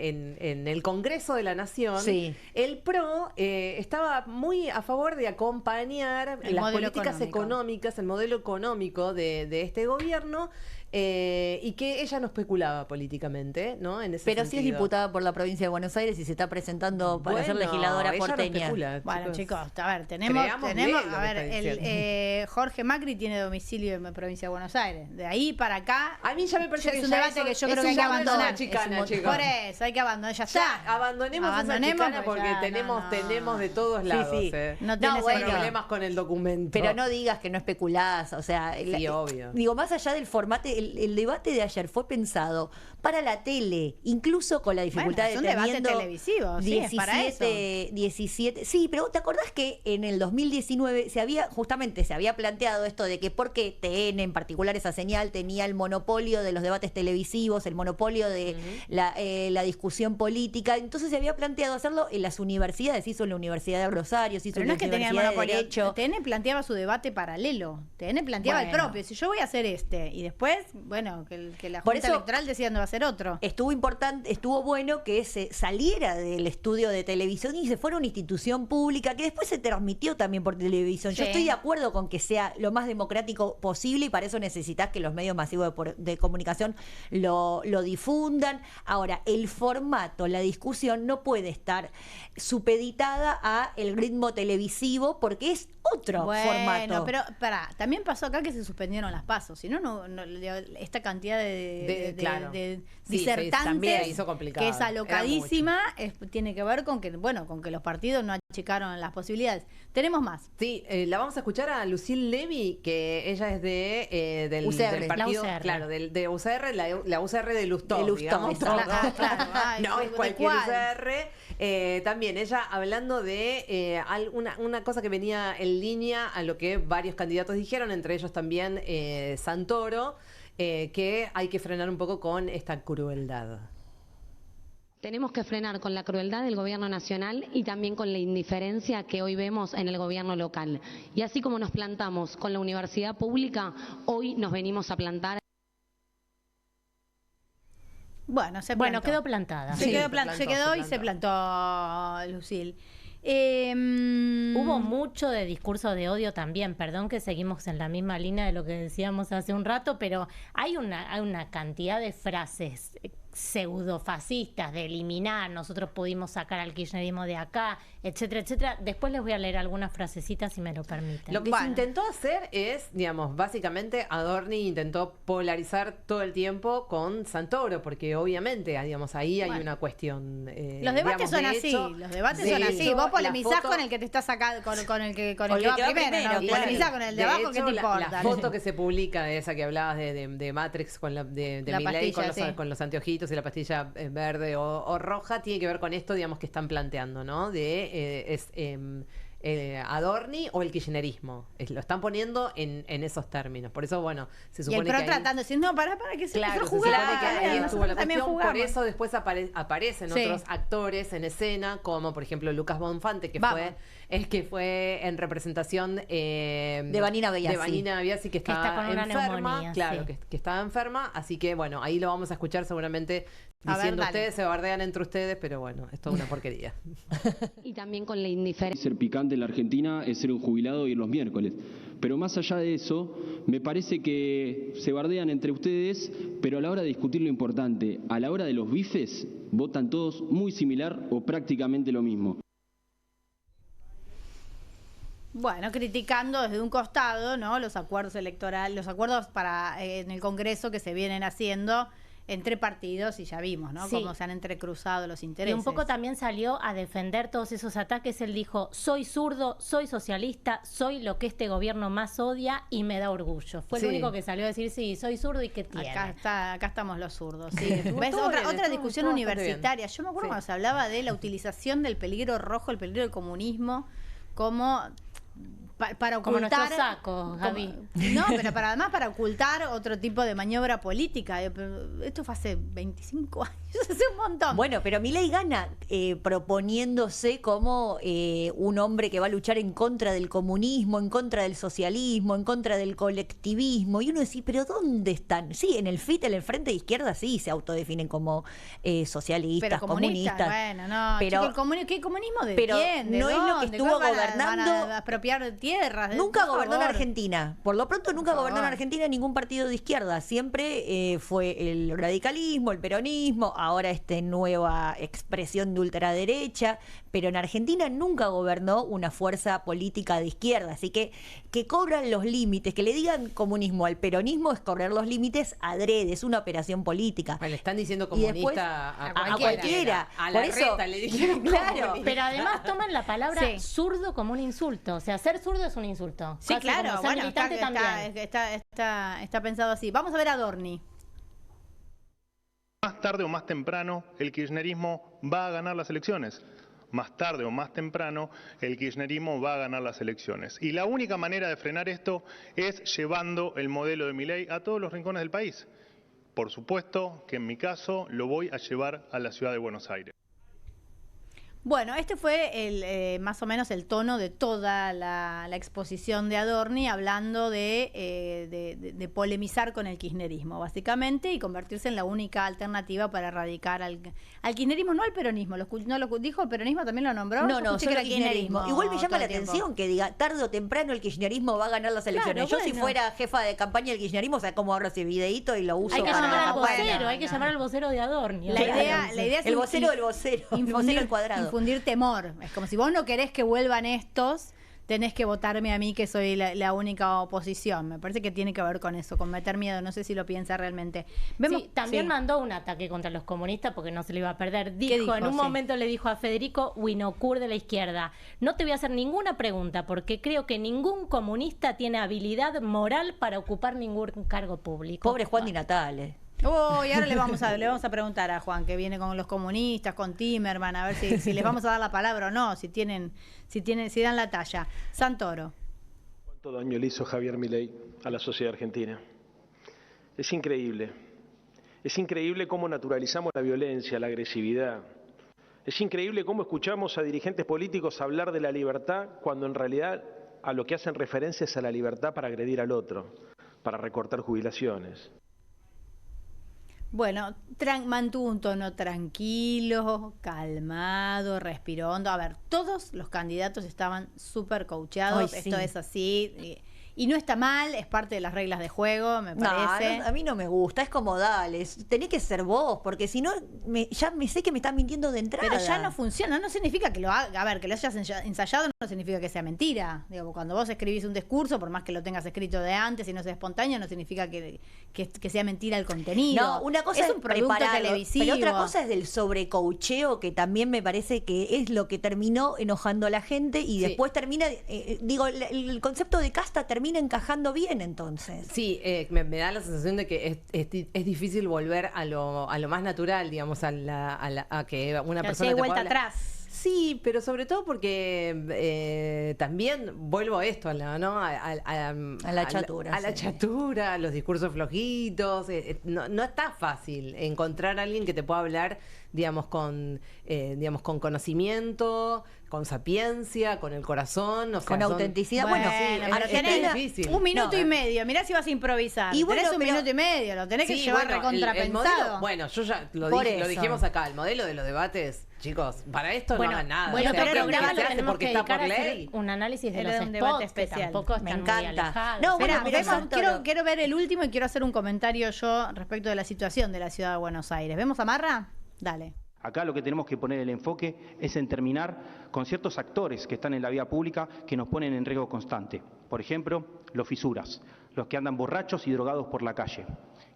el Congreso de la Nación, Sí. el PRO estaba muy a favor de acompañar las políticas económicas, el modelo económico de este gobierno, y que ella no especulaba políticamente, ¿no? En ese Pero sí es sentido. diputada por la provincia de Buenos Aires y se está presentando para ser legisladora ella no porteña. especula, Bueno, chicos, a ver, tenemos bien lo a ver, que está Jorge Macri tiene domicilio en la provincia de Buenos Aires. De ahí para acá. A mí ya me parece es que un ya debate eso- que yo es creo que un hay que llamado a la abandonar. chicana, Es un- chicos. Por eso, hay que abandonar, ya está. Ya, abandonemos esa chicana porque ya, tenemos de todos lados. sí. No tiene bueno. problemas con el documento. Pero no digas que no especulás, o sea, Sí, obvio. Digo, más allá del formato, el debate de ayer fue pensado para la tele, incluso con la dificultad Bueno, es un de debate teniendo televisivo, sí, es para eso. 17, sí, pero ¿te acordás que en el 2019 se había planteado esto de que porque TN, en particular esa señal, tenía el monopolio de los debates televisivos, el monopolio de la discusión política, entonces se había planteado hacerlo en las universidades, se hizo en la Universidad de Rosario, se hizo Pero en no la es que tenía el Universidad de monopolio. Derecho. TN planteaba su debate paralelo. TN planteaba el Bueno. propio. Si yo voy a hacer y después, bueno, que la Por Junta eso- Electoral decida dónde va a ser otro. Estuvo bueno que se saliera del estudio de televisión y se fuera una institución pública que después se transmitió también por televisión. Yo Sí. estoy de acuerdo con que sea lo más democrático posible y para eso necesitas que los medios masivos de comunicación lo difundan. Ahora, el formato, la discusión no puede estar supeditada a el ritmo televisivo porque es otro formato. Pero también pasó acá que se suspendieron las pasos. Si no, esta cantidad Claro. de Sí, disertantes también hizo complicado. que es Era alocadísima, tiene que ver con que los partidos no achicaron las posibilidades. Tenemos más. Sí, la vamos a escuchar a Lucille Levy, que ella es del UCR. partido, La UCR. claro, de UCR, la UCR de Lustó, De Lustó, digamos. exacto. Claro. Ay, No ¿de es cualquier cuál? UCR. También ella hablando de una cosa que venía en línea a lo que varios candidatos dijeron, entre ellos también Santoro, que hay que frenar un poco con esta crueldad. Tenemos que frenar con la crueldad del gobierno nacional y también con la indiferencia que hoy vemos en el gobierno local. Y así como nos plantamos con la universidad pública, hoy nos venimos a plantar. Bueno, se plantó. quedó plantada. Se Sí, quedó, se plantó, se quedó se y se plantó. plantó, Lucille. Hubo mucho de discurso de odio también, perdón que seguimos en la misma línea de lo que decíamos hace un rato, pero hay una cantidad de frases pseudofascistas de eliminar, nosotros pudimos sacar al kirchnerismo de acá, etcétera, etcétera. Después les voy a leer algunas frasecitas si me lo permiten. Lo que Bueno. se intentó hacer es, digamos, básicamente Adorni intentó polarizar todo el tiempo con Santoro, porque obviamente, digamos, ahí hay Bueno. una cuestión. Los debates digamos, son de así, hecho- los debates de son así. hecho, Vos la polemizás foto- con el que te está sacando, con el que va que va primero, primero, ¿no? claro. Polemizás con el de abajo, ¿qué hecho, te importa? La foto que se publica de esa que hablabas de Matrix con de La Milei pastilla, sí. con los anteojitos y la pastilla verde o roja, tiene que ver con esto, digamos, que están planteando, ¿no? Adorni o el kirchnerismo. Lo están poniendo en esos términos. Por eso, bueno, se Y el supone PRO que ahí- tratando de decir, no, para que se Claro, empezó a se jugar. supone que ahí nosotros estuvo la también cuestión. Por jugamos. eso después aparecen Sí. otros actores en escena, como por ejemplo Lucas Bonfante, que Vamos. fue en representación De Vanina Biasi. De Vanina Biasi, que Que está está con una enferma. neumonía, Claro, sí. que estaba enferma. Así que bueno, ahí lo vamos a escuchar seguramente A ver, diciendo dale. ustedes, se bardean entre ustedes, pero bueno, es toda una porquería. Y también con la indiferencia. Ser picante en la Argentina es ser un jubilado y ir los miércoles. Pero más allá de eso, me parece que se bardean entre ustedes, pero a la hora de discutir lo importante, a la hora de los bifes, votan todos muy similar o prácticamente lo mismo. Bueno, criticando desde un costado, ¿no? Los acuerdos electorales, los acuerdos en el Congreso que se vienen haciendo entre partidos y ya vimos, ¿no? Sí. Cómo se han entrecruzado los Y intereses. un poco también salió a defender todos esos ataques. Él dijo, soy zurdo, soy socialista, soy lo que este gobierno más odia y me da orgullo. Fue Sí. el único que salió a decir, sí, soy zurdo y qué tiene. Acá estamos los zurdos. Sí. Estuvo ¿Ves? todo bien, Otra discusión estuvo bastante universitaria. Yo me acuerdo Sí. cuando se hablaba de la utilización del peligro rojo, el peligro del comunismo, como para ocultar... Como nuestro saco, Gaby. No, pero además para ocultar otro tipo de maniobra política. Pero esto fue hace 25 años, hace un montón. Bueno, pero Milei gana proponiéndose como un hombre que va a luchar en contra del comunismo, en contra del socialismo, en contra del colectivismo. Y uno decía, ¿pero dónde están? Sí, en el FIT, en el Frente de Izquierda, sí se autodefinen como socialistas, pero comunistas. Bueno, no, pero, chico, ¿qué comunismo de pero quién? ¿De no es lo que dónde? estuvo ¿Cuál gobernando? van a apropiar tierras. Nunca Por gobernó en favor. Argentina. Por lo pronto nunca gobernó en favor. Argentina ningún partido de izquierda. Siempre fue el radicalismo, el peronismo, ahora nueva expresión de ultraderecha. Pero en Argentina nunca gobernó una fuerza política de izquierda. Así que cobran los límites, que le digan comunismo al peronismo es correr los límites adrede, es una operación política. Le están diciendo Y después, comunista a cualquiera. A la Por eso, reta le dijeron claro. comunista. Pero además toman la palabra Sí. zurdo como un insulto. O sea, ser zurdo es un insulto. Sí, Casi claro, como ser bueno, militante también. está pensado así. Vamos a ver a Adorni. Más tarde o más temprano, el kirchnerismo va a ganar las elecciones. Más tarde o más temprano, el kirchnerismo va a ganar las elecciones. Y la única manera de frenar esto es llevando el modelo de Milei a todos los rincones del país. Por supuesto que en mi caso lo voy a llevar a la ciudad de Buenos Aires. Bueno, este fue más o menos el tono de toda la exposición de Adorni, hablando de polemizar con el kirchnerismo, básicamente, y convertirse en la única alternativa para erradicar al kirchnerismo, no al peronismo. ¿No lo dijo el peronismo? ¿También lo nombró? No, Yo no, escuché solo que era kirchnerismo. Igual me llama todo la el tiempo. atención que diga, tarde o temprano el kirchnerismo va a ganar las elecciones. Claro, Yo si bueno. fuera jefa de campaña del kirchnerismo, o sea, como ahorro ese videíto y lo uso Hay que para llamar al campaña. vocero, hay que llamar al vocero de Adorni. La idea es El vocero del vocero, el vocero al cuadrado. infundir temor. Es como si vos no querés que vuelvan estos, tenés que votarme a mí, que soy la única oposición. Me parece que tiene que ver con eso, con meter miedo. No sé si lo piensa realmente. Sí, también sí. mandó un ataque contra los comunistas porque no se lo iba a perder. dijo? En un Sí. momento le dijo a Federico Winocur de la izquierda, no te voy a hacer ninguna pregunta porque creo que ningún comunista tiene habilidad moral para ocupar ningún cargo público. Pobre Juan Di Natale. Oh, y ahora le vamos a preguntar a Juan, que viene con los comunistas, con Timerman, a ver si les vamos a dar la palabra o no, si dan la talla. Santoro. ¿Cuánto daño le hizo Javier Milei a la sociedad argentina? Es increíble. Es increíble cómo naturalizamos la violencia, la agresividad. Es increíble cómo escuchamos a dirigentes políticos hablar de la libertad cuando en realidad a lo que hacen referencia es a la libertad para agredir al otro, para recortar jubilaciones. Bueno, mantuvo un tono tranquilo, calmado, respiró hondo. A ver, todos los candidatos estaban súper coacheados. Ay, sí. Esto es así. Y no está mal, es parte de las reglas de juego, me No, parece. a mí no me gusta, es como dale, tenés que ser vos, porque si no, ya me sé que me están mintiendo de entrada. Pero ya no funciona, no significa que lo haga, a ver, que lo hayas ensayado no significa que sea mentira. Digo, cuando vos escribís un discurso, por más que lo tengas escrito de antes y no sea espontáneo, no significa que sea mentira el contenido. No, una cosa es un producto prepararlo, televisivo. pero otra cosa es del sobrecoucheo, que también me parece que es lo que terminó enojando a la gente y Sí. después termina, el concepto de casta termina encajando bien entonces. Sí, me da la sensación de que es difícil volver a lo más natural, digamos, a que una Que persona hay te vuelta pueda hablar. atrás. Sí, pero sobre todo porque también vuelvo a esto, ¿no? A la chatura, A la sí. chatura, a los discursos flojitos. No está fácil encontrar a alguien que te pueda hablar, digamos, con conocimiento, con sapiencia, con el corazón. O sea, Con autenticidad. Bueno, sí, pero Argentina- tenés difícil. un minuto No, y medio. Mirá si vas a improvisar. Y bueno, tenés un pero- minuto y medio. Lo tenés que Sí, llevar bueno, recontrapensado. el modelo, bueno, yo ya lo Por dije, lo eso. dijimos acá, el modelo de los debates, chicos, para esto Bueno, no hagan nada. bueno, O sea, pero creo el que programa se lo hace tenemos porque que está dedicar por a hacer ley. un análisis de Era los un debate spots, que especial. tampoco Me están muy encanta. alejados. No, Espera, bueno, pero Santoro- quiero ver el último y quiero hacer un comentario yo respecto de la situación de la ciudad de Buenos Aires. ¿Vemos a Marra? Dale. Acá lo que tenemos que poner el enfoque es en terminar con ciertos actores que están en la vía pública que nos ponen en riesgo constante. Por ejemplo, los fisuras. los que andan borrachos y drogados por la calle,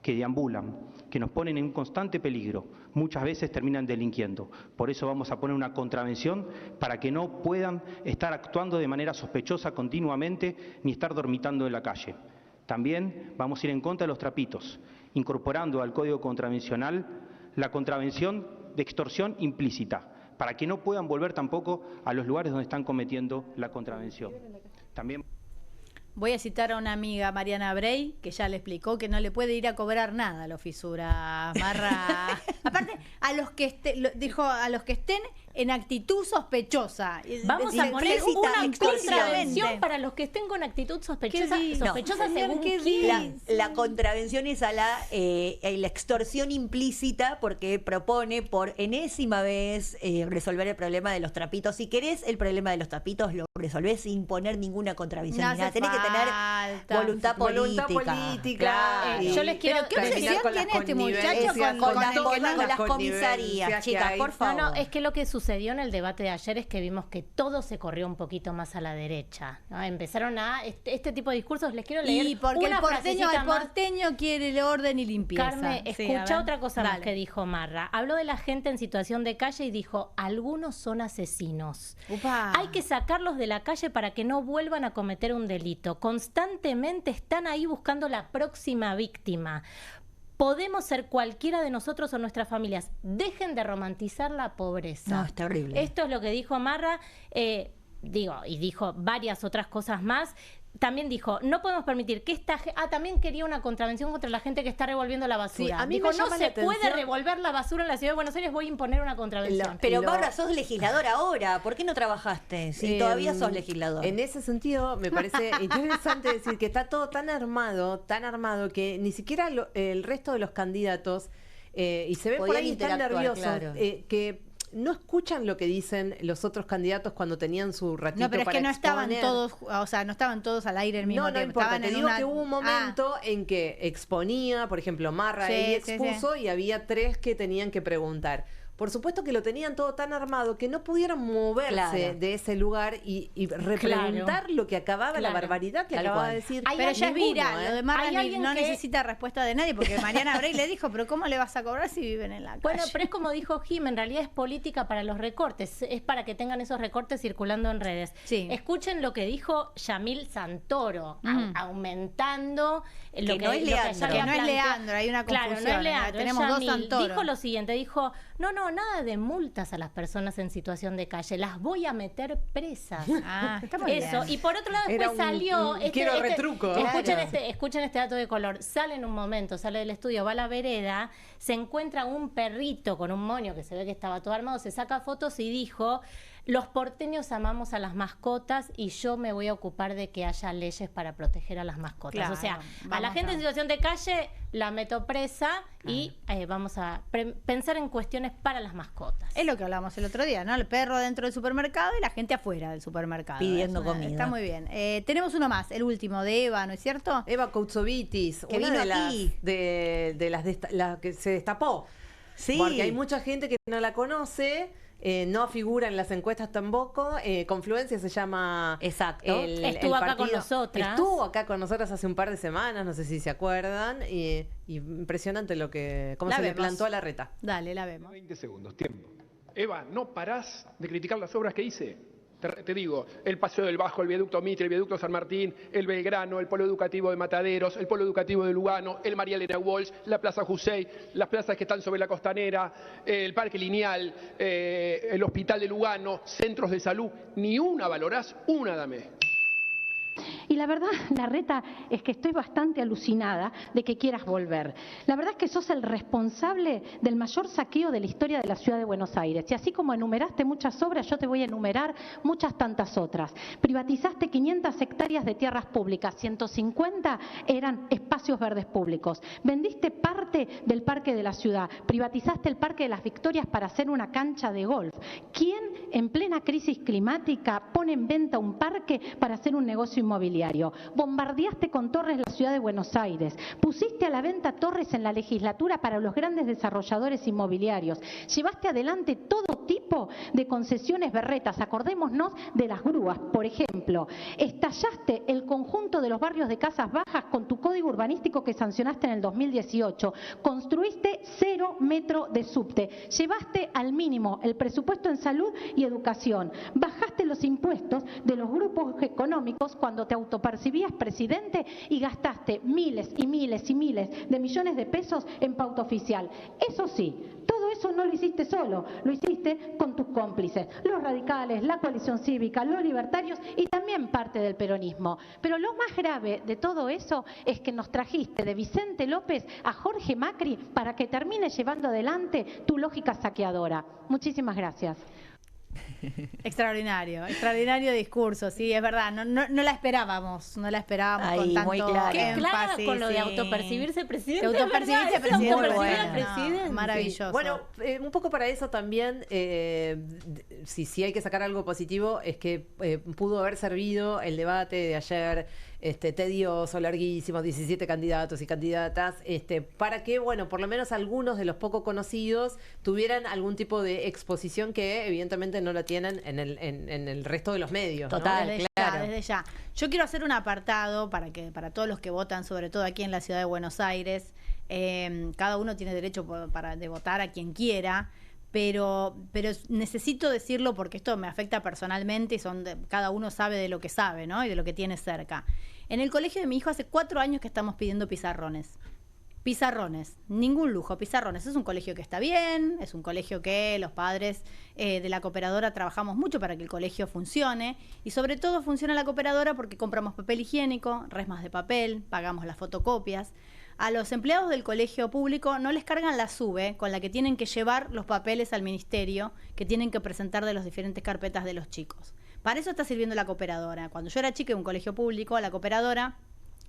que deambulan, que nos ponen en un constante peligro, muchas veces terminan delinquiendo. Por eso vamos a poner una contravención para que no puedan estar actuando de manera sospechosa continuamente ni estar dormitando en la calle. También vamos a ir en contra de los trapitos, incorporando al Código Contravencional la contravención de extorsión implícita, para que no puedan volver tampoco a los lugares donde están cometiendo la contravención. También voy a citar a una amiga, Mariana Brey, que ya le explicó que no le puede ir a cobrar nada a la fisura, Marra. Aparte, a los que dijo a los que estén en actitud sospechosa. Vamos a poner una contravención para los que estén con actitud sospechosa, según quién. La contravención es a la extorsión implícita, porque propone por enésima vez resolver el problema de los trapitos. Si querés el problema de los trapitos, lo resolvés sin poner ninguna contravención. No Tenés que tener voluntad política. Claro. Yo les quiero ¿Pero qué obsesión tiene este muchacho con las comisarías, chicas, por favor? No, es que lo que sucedió en el debate de ayer es que vimos que todo se corrió un poquito más a la derecha, ¿no? Empezaron a este tipo de discursos. Les quiero leer y porque una el porteño quiere el orden y limpieza. Carmen, escucha otra cosa más que dijo Marra. Habló de la gente en situación de calle y dijo: algunos son asesinos. Upa. Hay que sacarlos de la calle para que no vuelvan a cometer un delito. Constantemente están ahí buscando la próxima víctima. Podemos ser cualquiera de nosotros o nuestras familias. Dejen de romantizar la pobreza. No, es terrible. Esto es lo que dijo Marra, y dijo varias otras cosas más. También dijo, no podemos permitir que esta... también quería una contravención contra la gente que está revolviendo la basura. Sí, a mí dijo, me no llama se la puede atención. revolver la basura en la ciudad de Buenos Aires, voy a imponer una contravención. Pero Marra, sos legislador ahora, ¿por qué no trabajaste? Si todavía sos legislador. En ese sentido, me parece interesante decir que está todo tan armado, que ni siquiera el resto de los candidatos, y se ve por Podían ahí tan nerviosos, claro. Que no escuchan lo que dicen los otros candidatos cuando tenían su ratito. No, pero es para que no exponer. estaban todos, o sea, no estaban todos al aire al mismo tiempo. No importa, Estaban te en digo una... que hubo un momento en que exponía, por ejemplo, Marra, ella expuso y había 3 que tenían que preguntar. Por supuesto que lo tenían todo tan armado que no pudieron moverse de ese lugar y repreguntar lo que acababa, la barbaridad que acababa de decir. Pero ya es viral, lo de Marra no que... necesita respuesta de nadie, porque Mariana Brey le dijo, pero ¿cómo le vas a cobrar si viven en la calle? Bueno, pero es como dijo Jim, en realidad es política para los recortes, es para que tengan esos recortes circulando en redes. Sí. Escuchen lo que dijo Yamil Santoro, aumentando lo que no es Leandro. Que no es Leandro, hay una confusión. Claro, no es Leandro, tenemos es dos Yamil. Santoro. Dijo lo siguiente, dijo, no, nada de multas a las personas en situación de calle, las voy a meter presas. Está muy Eso, bien. y por otro lado después salió... quiero retruco. Escuchen este dato de color. Sale en un momento, sale del estudio, va a la vereda, se encuentra un perrito con un moño que se ve que estaba todo armado, se saca fotos y dijo... Los porteños amamos a las mascotas y yo me voy a ocupar de que haya leyes para proteger a las mascotas. Claro, o sea, a la gente en situación de calle la meto presa y vamos a pensar en cuestiones para las mascotas. Es lo que hablamos el otro día, ¿no? El perro dentro del supermercado y la gente afuera del supermercado. Pidiendo comida. Está muy bien. Tenemos uno más, el último, de Eva, ¿no es cierto? Eva Koutsovitis, que una vino de las, aquí. la que se destapó. Sí. Porque hay mucha gente que no la conoce. No figura en las encuestas tampoco. Confluencia se llama. Exacto. Estuvo acá con nosotras. Estuvo acá con nosotras hace un par de semanas, no sé si se acuerdan. Y impresionante cómo se le plantó a la reta. Dale, la vemos. 20 segundos, tiempo. Eva, ¿no parás de criticar las obras que hice? Te digo, el Paseo del Bajo, el Viaducto Mitre, el Viaducto San Martín, el Belgrano, el Polo Educativo de Mataderos, el Polo Educativo de Lugano, el María Elena Walsh, la Plaza Jusey, las plazas que están sobre la costanera, el Parque Lineal, el Hospital de Lugano, centros de salud. Ni una valorás, una dame. Y la verdad, Larreta, es que estoy bastante alucinada de que quieras volver. La verdad es que sos el responsable del mayor saqueo de la historia de la ciudad de Buenos Aires. Y así como enumeraste muchas obras, yo te voy a enumerar muchas tantas otras. Privatizaste 500 hectáreas de tierras públicas, 150 eran espacios verdes públicos. Vendiste parte del parque de la ciudad, privatizaste el Parque de las Victorias para hacer una cancha de golf. ¿Quién en plena crisis climática pone en venta un parque para hacer un negocio inmobiliario, bombardeaste con torres la ciudad de Buenos Aires, pusiste a la venta torres en la legislatura para los grandes desarrolladores inmobiliarios, llevaste adelante todo tipo de concesiones berretas, acordémonos de las grúas, por ejemplo, estallaste el conjunto de los barrios de casas bajas con tu código urbanístico que sancionaste en el 2018, construiste 0 metro de subte, llevaste al mínimo el presupuesto en salud y educación, bajaste los impuestos de los grupos económicos cuando te autopercibías presidente y gastaste miles y miles y miles de millones de pesos en pauta oficial. Eso sí, todo eso no lo hiciste solo, lo hiciste con tus cómplices, los radicales, la coalición cívica, los libertarios y también parte del peronismo. Pero lo más grave de todo eso es que nos trajiste de Vicente López a Jorge Macri para que termine llevando adelante tu lógica saqueadora. Muchísimas gracias. Extraordinario, extraordinario discurso, sí, es verdad, no la esperábamos, no la esperábamos. Ahí, con tanto muy clara. Qué clara énfasis, con lo de sí. autopercibirse presidente. De autopercibirse presidente, Autopercibirse bueno, presidente. maravilloso. Bueno, un poco para eso también, si hay que sacar algo positivo, es que pudo haber servido el debate de ayer, tedioso, larguísimo, 17 candidatos y candidatas, para que, bueno, por lo menos algunos de los poco conocidos tuvieran algún tipo de exposición que evidentemente no la tienen en el resto de los medios. Total, ¿no? Desde ya. Yo quiero hacer un apartado para todos los que votan, sobre todo aquí en la ciudad de Buenos Aires. Cada uno tiene derecho de votar a quien quiera, pero necesito decirlo porque esto me afecta personalmente y cada uno sabe de lo que sabe, ¿no? Y de lo que tiene cerca. En el colegio de mi hijo hace 4 años que estamos pidiendo pizarrones. Pizarrones, ningún lujo, pizarrones. Es un colegio que está bien, es un colegio que los padres de la cooperadora trabajamos mucho para que el colegio funcione y sobre todo funciona la cooperadora porque compramos papel higiénico, resmas de papel, pagamos las fotocopias. A los empleados del colegio público no les cargan la SUBE con la que tienen que llevar los papeles al ministerio que tienen que presentar de las diferentes carpetas de los chicos. Para eso está sirviendo la cooperadora. Cuando yo era chica en un colegio público, la cooperadora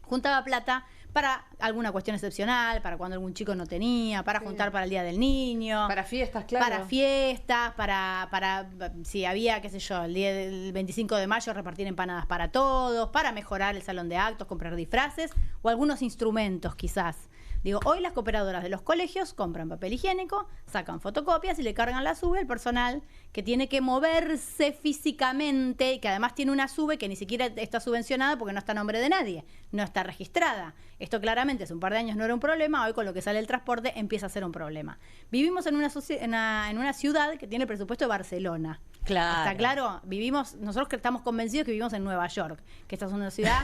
juntaba plata para alguna cuestión excepcional, para cuando algún chico no tenía, para juntar para el Día del Niño. Para fiestas, claro. Para fiestas, para si había, qué sé yo, el día del 25 de mayo repartir empanadas para todos, para mejorar el salón de actos, comprar disfraces o algunos instrumentos quizás. Digo, hoy las cooperadoras de los colegios compran papel higiénico, sacan fotocopias y le cargan la SUBE al personal que tiene que moverse físicamente, que además tiene una SUBE que ni siquiera está subvencionada porque no está a nombre de nadie, no está registrada. Esto claramente hace un par de años no era un problema, hoy con lo que sale el transporte empieza a ser un problema. Vivimos en una ciudad que tiene el presupuesto de Barcelona. Claro. ¿Está claro? Nosotros que estamos convencidos que vivimos en Nueva York, que esta es una ciudad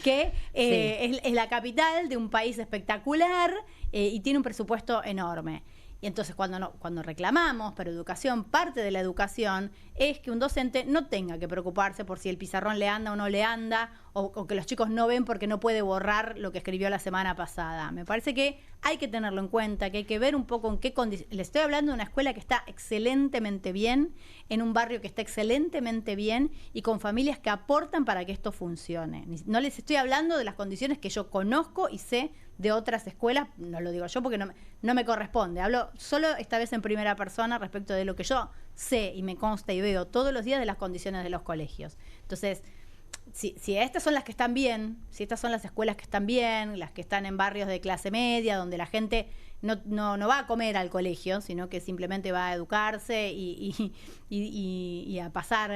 que es la capital de un país espectacular y tiene un presupuesto enorme. Y entonces cuando reclamamos por educación, parte de la educación es que un docente no tenga que preocuparse por si el pizarrón le anda o no le anda, o que los chicos no ven porque no puede borrar lo que escribió la semana pasada. Me parece que hay que tenerlo en cuenta, que hay que ver un poco en qué condiciones. Le estoy hablando de una escuela que está excelentemente bien, en un barrio que está excelentemente bien y con familias que aportan para que esto funcione. No les estoy hablando de las condiciones que yo conozco y sé de otras escuelas, no lo digo yo porque no me corresponde, hablo solo esta vez en primera persona respecto de lo que yo sé y me consta y veo todos los días de las condiciones de los colegios. Entonces, si estas son las que están bien, si estas son las escuelas que están bien, las que están en barrios de clase media, donde la gente no va a comer al colegio, sino que simplemente va a educarse y a pasar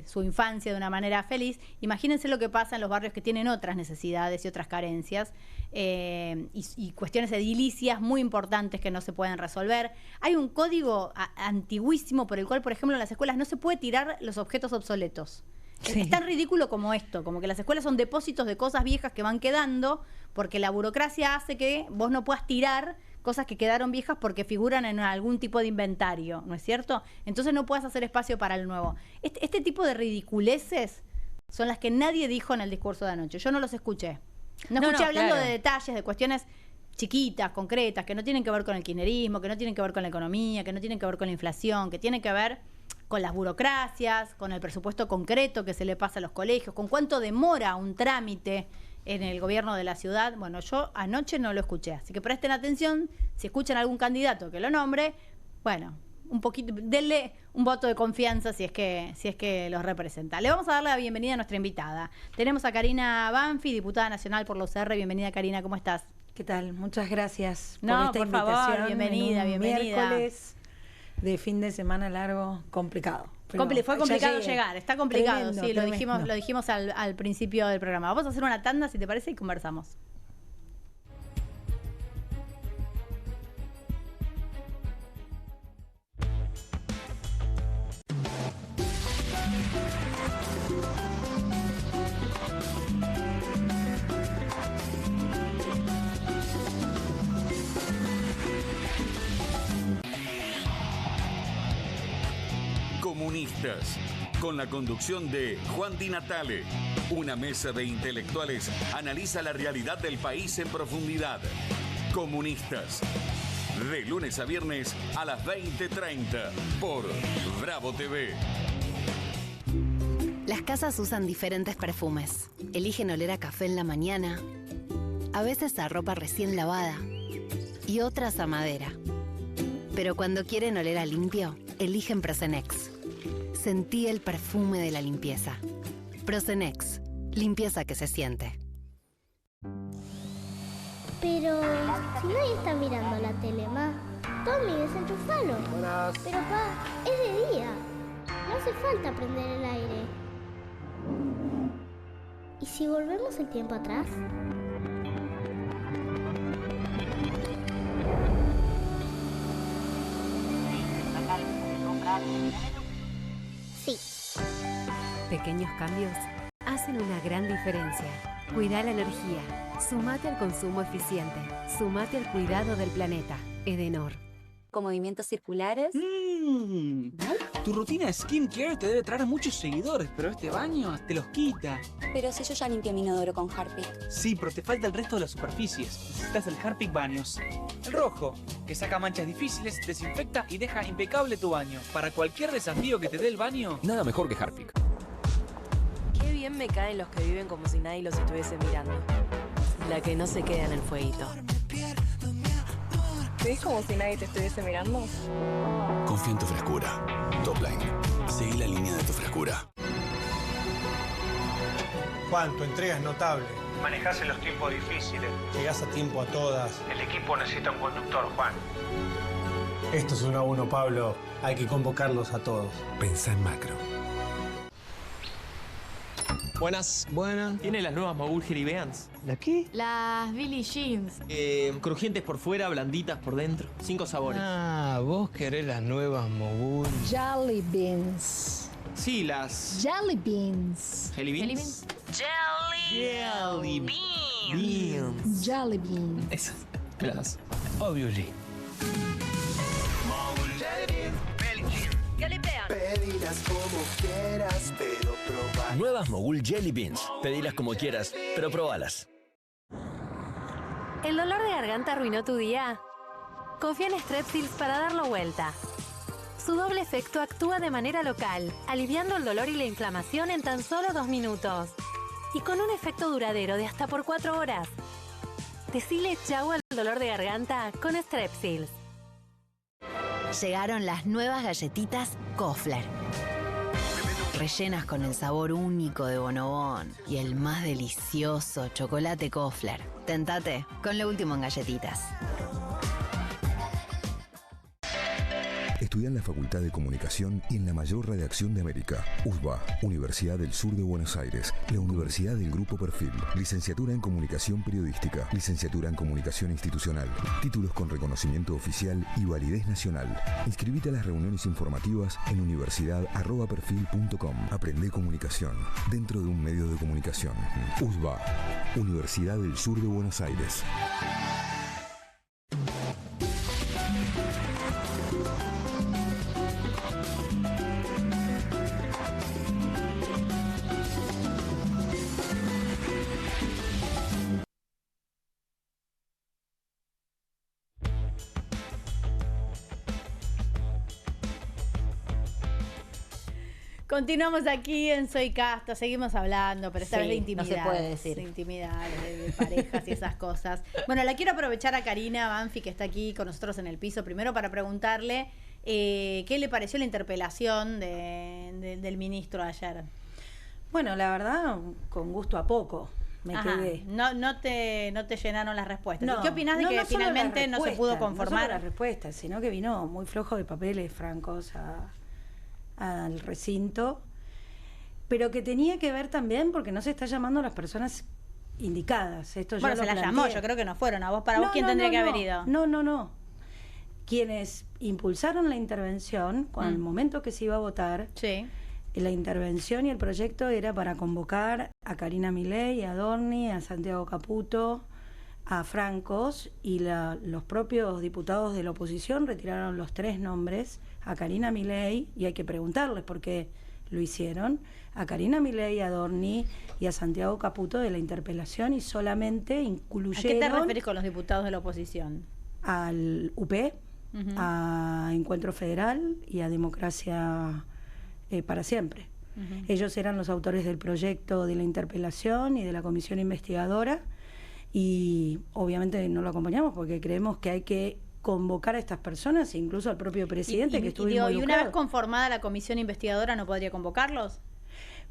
su infancia de una manera feliz, imagínense lo que pasa en los barrios que tienen otras necesidades y otras carencias y cuestiones edilicias muy importantes que no se pueden resolver. Hay un código antiguísimo por el cual, por ejemplo, en las escuelas no se puede tirar los objetos obsoletos. Sí. Es tan ridículo como esto, como que las escuelas son depósitos de cosas viejas que van quedando, porque la burocracia hace que vos no puedas tirar cosas que quedaron viejas porque figuran en algún tipo de inventario, ¿no es cierto? Entonces no puedas hacer espacio para el nuevo. Este tipo de ridiculeces son las que nadie dijo en el discurso de anoche. Yo no los escuché. No escuché hablando de detalles, de cuestiones chiquitas, concretas, que no tienen que ver con el kirchnerismo, que no tienen que ver con la economía, que no tienen que ver con la inflación, que tienen que ver con las burocracias, con el presupuesto concreto que se le pasa a los colegios, con cuánto demora un trámite en el gobierno de la ciudad. Bueno, yo anoche no lo escuché, así que presten atención, si escuchan algún candidato que lo nombre, bueno, un poquito, denle un voto de confianza si es que los representa. Le vamos a dar la bienvenida a nuestra invitada. Tenemos a Karina Banfi, diputada nacional por la UCR. Bienvenida, Karina, ¿cómo estás? ¿Qué tal? Muchas gracias por No, esta por invitación. favor, bienvenida, en un bienvenida. Miércoles de fin de semana largo, complicado. Pero Fue complicado llegar, está complicado, Tremendo, sí, tremendo. lo dijimos al principio del programa. Vamos a hacer una tanda, si te parece, y conversamos. Comunistas, con la conducción de Juan Di Natale. Una mesa de intelectuales analiza la realidad del país en profundidad. Comunistas, de lunes a viernes a las 20:30 por Bravo TV. Las casas usan diferentes perfumes. Eligen oler a café en la mañana, a veces a ropa recién lavada y otras a madera. Pero cuando quieren oler a limpio, eligen Prosenex. Sentí el perfume de la limpieza. Prosenex, limpieza que se siente. Pero si nadie está mirando la tele, ma, Tommy, desenchufalo. Pero pa, es de día. No hace falta prender el aire. ¿Y si volvemos el tiempo atrás? Sí. Pequeños cambios hacen una gran diferencia. Cuida la energía. Sumate al consumo eficiente. Sumate al cuidado del planeta. Edenor. Con movimientos circulares. Tu rutina de skincare te debe traer muchos seguidores, pero este baño te los quita. Pero si yo ya limpié mi inodoro con Harpic. Sí, pero te falta el resto de las superficies. Necesitas el Harpic Baños. El rojo, que saca manchas difíciles, desinfecta y deja impecable tu baño. Para cualquier desafío que te dé el baño. Nada mejor que Harpic. Qué bien me caen los que viven como si nadie los estuviese mirando. La que no se queda en el fueguito. ¿Ves como si nadie te estuviese mirando? Confía en tu frescura. Topline. Seguí la línea de tu frescura. Juan, tu entrega es notable. Manejás en los tiempos difíciles. Llegás a tiempo a todas. El equipo necesita un conductor, Juan. Esto es 1-1, Pablo. Hay que convocarlos a todos. Pensá en macro. Buenas. ¿Tiene las nuevas Mogul Jelly Beans? ¿La qué? Las Billie Jeans. Crujientes por fuera, blanditas por dentro. 5 sabores. Ah, vos querés las nuevas Mogul. Jelly Beans. Sí, las... Jelly Beans. ¿Jelly Beans? Jelly Beans. Jelly Beans. Esas. Me las das. Obviously. Pedirás como quieras, pero proba. Nuevas Mogul Jelly Beans. Pedilas como quieras, pero probalas. ¿El dolor de garganta arruinó tu día? Confía en Strepsils para darlo vuelta. Su doble efecto actúa de manera local, aliviando el dolor y la inflamación en tan solo 2 minutos. Y con un efecto duradero de hasta por 4 horas. Decile chau al dolor de garganta con Strepsils. Llegaron las nuevas galletitas Kofler. Rellenas con el sabor único de Bonobón y el más delicioso chocolate Kofler. Tentate con lo último en galletitas. Estudia en la Facultad de Comunicación y en la mayor redacción de América. USBA, Universidad del Sur de Buenos Aires. La Universidad del Grupo Perfil. Licenciatura en Comunicación Periodística. Licenciatura en Comunicación Institucional. Títulos con reconocimiento oficial y validez nacional. Inscribite a las reuniones informativas en universidad@perfil.com. Aprende comunicación dentro de un medio de comunicación. USBA, Universidad del Sur de Buenos Aires. Continuamos aquí en Soy Casta, seguimos hablando, pero esta vez de intimidad. No se puede decir. De intimidad, de parejas y esas cosas. Bueno, la quiero aprovechar a Karina Banfi, que está aquí con nosotros en el piso, primero para preguntarle ¿Qué le pareció la interpelación del ministro ayer? Bueno, la verdad, con gusto a poco me quedé. No te llenaron las respuestas. No, ¿Y qué opinás de que finalmente no se pudo conformar? No solo las respuestas, sino que vino muy flojo de papeles francos al recinto, pero que tenía que ver también porque no se está llamando a las personas indicadas. Esto bueno, yo se lo la planteé. llamó, yo creo que no fueron. ¿A vos, para vos, quién tendría que haber ido? No. Quienes impulsaron la intervención, con el momento que se iba a votar, la intervención y el proyecto era para convocar a Karina Milei, a Adorni, a Santiago Caputo, a Francos, y los propios diputados de la oposición retiraron los 3 nombres, a Karina Milei, y hay que preguntarles por qué lo hicieron, a Karina Milei, a Adorni y a Santiago Caputo de la interpelación, y solamente incluyeron... ¿A qué te referís con los diputados de la oposición? Al UP, a Encuentro Federal y a Democracia para Siempre. Ellos eran los autores del proyecto de la interpelación y de la comisión investigadora, y obviamente no lo acompañamos porque creemos que hay que convocar a estas personas, incluso al propio presidente que estuvo involucrado. ¿Y una vez conformada la comisión investigadora no podría convocarlos?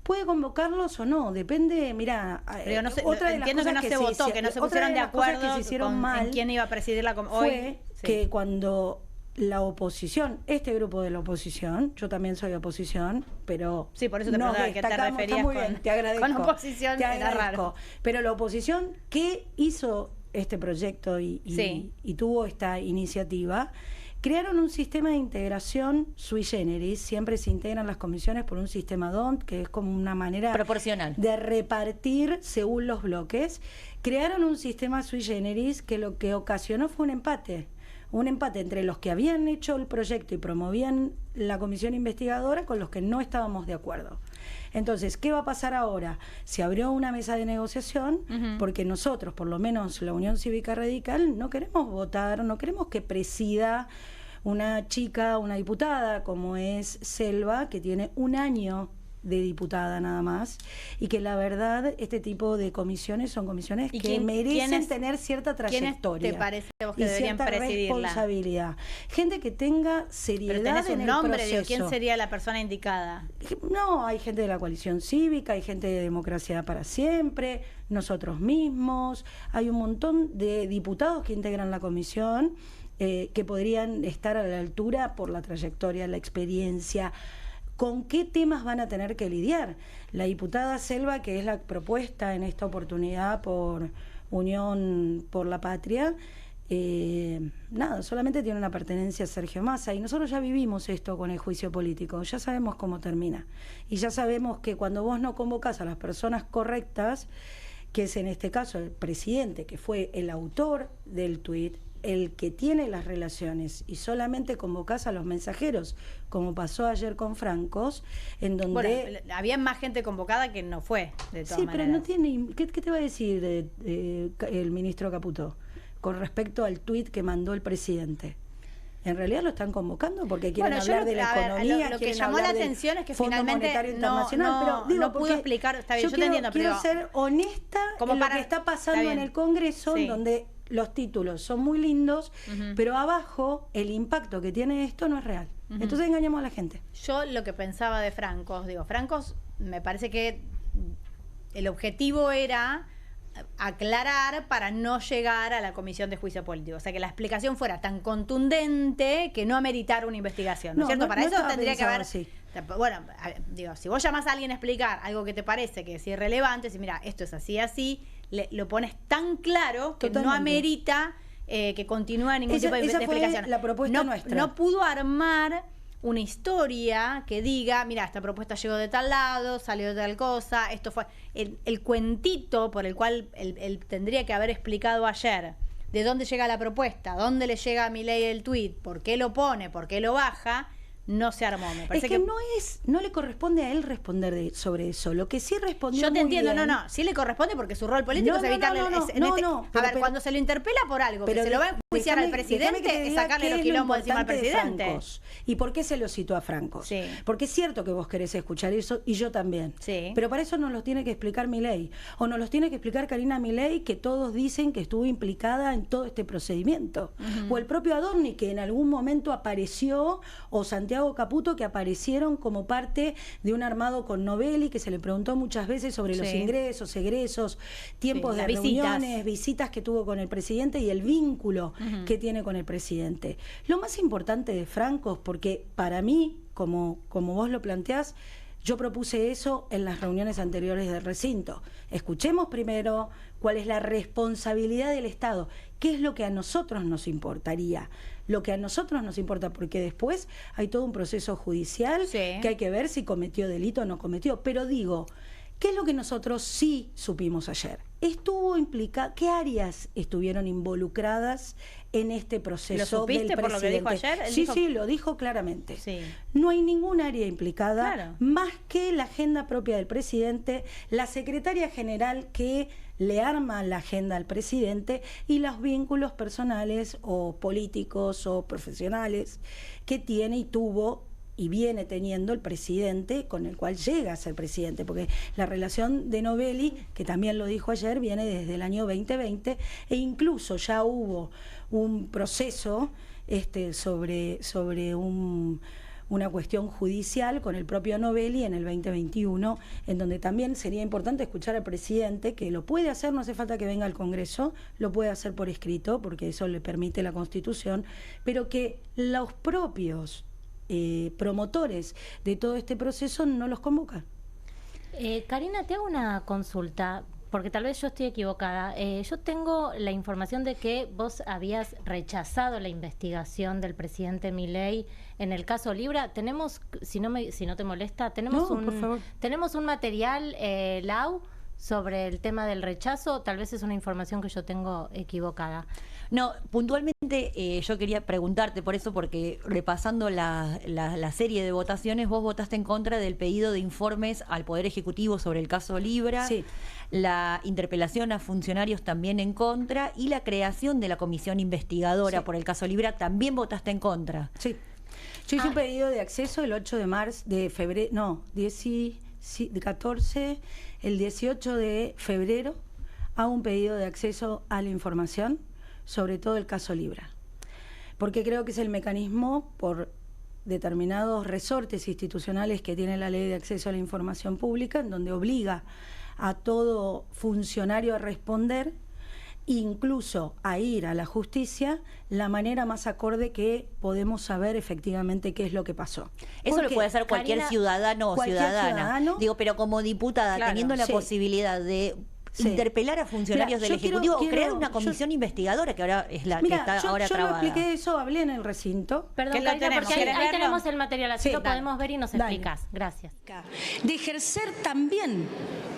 Puede convocarlos o no, depende, mira, no sé, otra de las entiendo cosas que no se votó, que no se pusieron de acuerdo que se hicieron mal en quién iba a presidir la comisión. Fue que cuando la oposición, este grupo de la oposición, yo también soy oposición, pero sí, por eso te preguntaba, ¿qué te referías muy bien, te agradezco, con oposición? Te era agradezco. Raro. Pero la oposición que hizo este proyecto y tuvo esta iniciativa, crearon un sistema de integración sui generis. Siempre se integran las comisiones por un sistema DONT, que es como una manera proporcional de repartir según los bloques. Crearon un sistema sui generis que lo que ocasionó fue un empate entre los que habían hecho el proyecto y promovían la comisión investigadora con los que no estábamos de acuerdo. Entonces, ¿qué va a pasar ahora? Se abrió una mesa de negociación porque nosotros, por lo menos la Unión Cívica Radical, no queremos votar, no queremos que presida una chica, una diputada como es Selva, que tiene 1 año de diputada nada más, y que la verdad este tipo de comisiones son comisiones que merecen tener cierta trayectoria. ¿Te parece vos que y deberían cierta presidirla? Responsabilidad. Gente que tenga seriedad. Pero tenés en un nombre, el digo, proceso. ¿quién sería la persona indicada? No, hay gente de la coalición cívica, hay gente de Democracia para Siempre, nosotros mismos, hay un montón de diputados que integran la comisión que podrían estar a la altura por la trayectoria, la experiencia. ¿Con qué temas van a tener que lidiar? La diputada Selva, que es la propuesta en esta oportunidad por Unión por la Patria, solamente tiene una pertenencia a Sergio Massa, y nosotros ya vivimos esto con el juicio político, ya sabemos cómo termina, y ya sabemos que cuando vos no convocás a las personas correctas, que es en este caso el presidente, que fue el autor del tuit, el que tiene las relaciones, y solamente convocás a los mensajeros, como pasó ayer con Francos, en donde... Bueno, había más gente convocada que no fue, de todas maneras. Pero no tiene... ¿Qué te va a decir el ministro Caputo con respecto al tuit que mandó el presidente? En realidad lo están convocando porque quieren hablar de la economía. Lo que llamó la atención es que finalmente no pudo explicar. Está bien, yo te entiendo, pero quiero ser honesta en lo que está pasando en el Congreso, en donde los títulos son muy lindos, pero abajo el impacto que tiene esto no es real. Entonces engañamos a la gente. Yo lo que pensaba de Francos, Francos me parece que el objetivo era aclarar para no llegar a la comisión de juicio político, o sea, que la explicación fuera tan contundente que no ameritara una investigación, ¿no es cierto? Para eso tendría que haber bueno, si vos llamás a alguien a explicar algo que te parece que es irrelevante, si mira, esto es así, lo pones tan claro que no amerita que continúe ningún tipo de explicación. Fue la propuesta nuestra. No pudo armar una historia que diga, mira, esta propuesta llegó de tal lado, salió de tal cosa, esto fue el cuentito por el cual él tendría que haber explicado ayer de dónde llega la propuesta, dónde le llega a Milei el tuit, por qué lo pone, por qué lo baja. no se armó. Me Es parece que no le corresponde a él responder sobre eso. Lo que sí respondió Yo te muy entiendo, bien- sí le corresponde porque su rol político es evitarle... cuando se lo interpela por algo, que se lo va a enjuiciar al presidente, es sacarle los quilombos encima al presidente. Francos. ¿Y por qué se lo citó a Francos? Porque es cierto que vos querés escuchar eso, y yo también. Pero para eso nos los tiene que explicar Milei. O nos los tiene que explicar Karina Milei, que todos dicen que estuvo implicada en todo este procedimiento. O el propio Adorni, que en algún momento apareció, o Santiago Caputo, que aparecieron como parte de un armado con Novelli, que se le preguntó muchas veces sobre los ingresos, egresos, tiempos de reuniones, visitas que tuvo con el presidente y el vínculo que tiene con el presidente. Lo más importante de Francos, porque para mí, como vos lo planteás, yo propuse eso en las reuniones anteriores del recinto. Escuchemos primero cuál es la responsabilidad del Estado, qué es lo que a nosotros nos importaría, lo que a nosotros nos importa, porque después hay todo un proceso judicial que hay que ver si cometió delito o no cometió. Pero digo, ¿qué es lo que nosotros sí supimos ayer? Estuvo implicado, ¿qué áreas estuvieron involucradas en este proceso? ¿Lo supiste del por lo que dijo presidente? ayer? Sí, lo dijo claramente. No hay ningún área implicada más que la agenda propia del presidente, la secretaria general que le arma la agenda al presidente y los vínculos personales o políticos o profesionales que tiene y tuvo y viene teniendo el presidente, con el cual llega a ser presidente, porque la relación de Novelli, que también lo dijo ayer, viene desde el año 2020 e incluso ya hubo un proceso sobre una cuestión judicial con el propio Novelli en el 2021, en donde también sería importante escuchar al presidente, que lo puede hacer, no hace falta que venga al Congreso, lo puede hacer por escrito, porque eso le permite la Constitución, pero que los propios promotores de todo este proceso no los convocan. Karina, te hago una consulta, porque tal vez yo estoy equivocada. Yo tengo la información de que vos habías rechazado la investigación del presidente Milei en el caso Libra. Tenemos, si no te molesta, tenemos un material, Lau, sobre el tema del rechazo. Tal vez es una información que yo tengo equivocada. No, puntualmente yo quería preguntarte por eso, porque repasando la serie de votaciones, vos votaste en contra del pedido de informes al Poder Ejecutivo sobre el caso Libra, la interpelación a funcionarios también en contra, y la creación de la comisión investigadora por el caso Libra también votaste en contra. Sí. Yo hice un pedido de acceso el 8 de febrero, no, 14, el 18 de febrero, hago un pedido de acceso a la información, sobre todo el caso Libra, porque creo que es el mecanismo, por determinados resortes institucionales que tiene la Ley de Acceso a la Información Pública, en donde obliga a todo funcionario a responder, incluso a ir a la justicia, la manera más acorde que podemos saber efectivamente qué es lo que pasó. Eso lo puede hacer cualquier ciudadano o ciudadana. Digo, pero como diputada, teniendo la posibilidad de interpelar a funcionarios del Ejecutivo o crear una comisión investigadora, que ahora es la que está ahora trabada. Yo lo expliqué eso, hablé en el recinto. Perdón, Karina, porque ahí tenemos el material, así lo podemos ver y nos explicás. Gracias. De ejercer también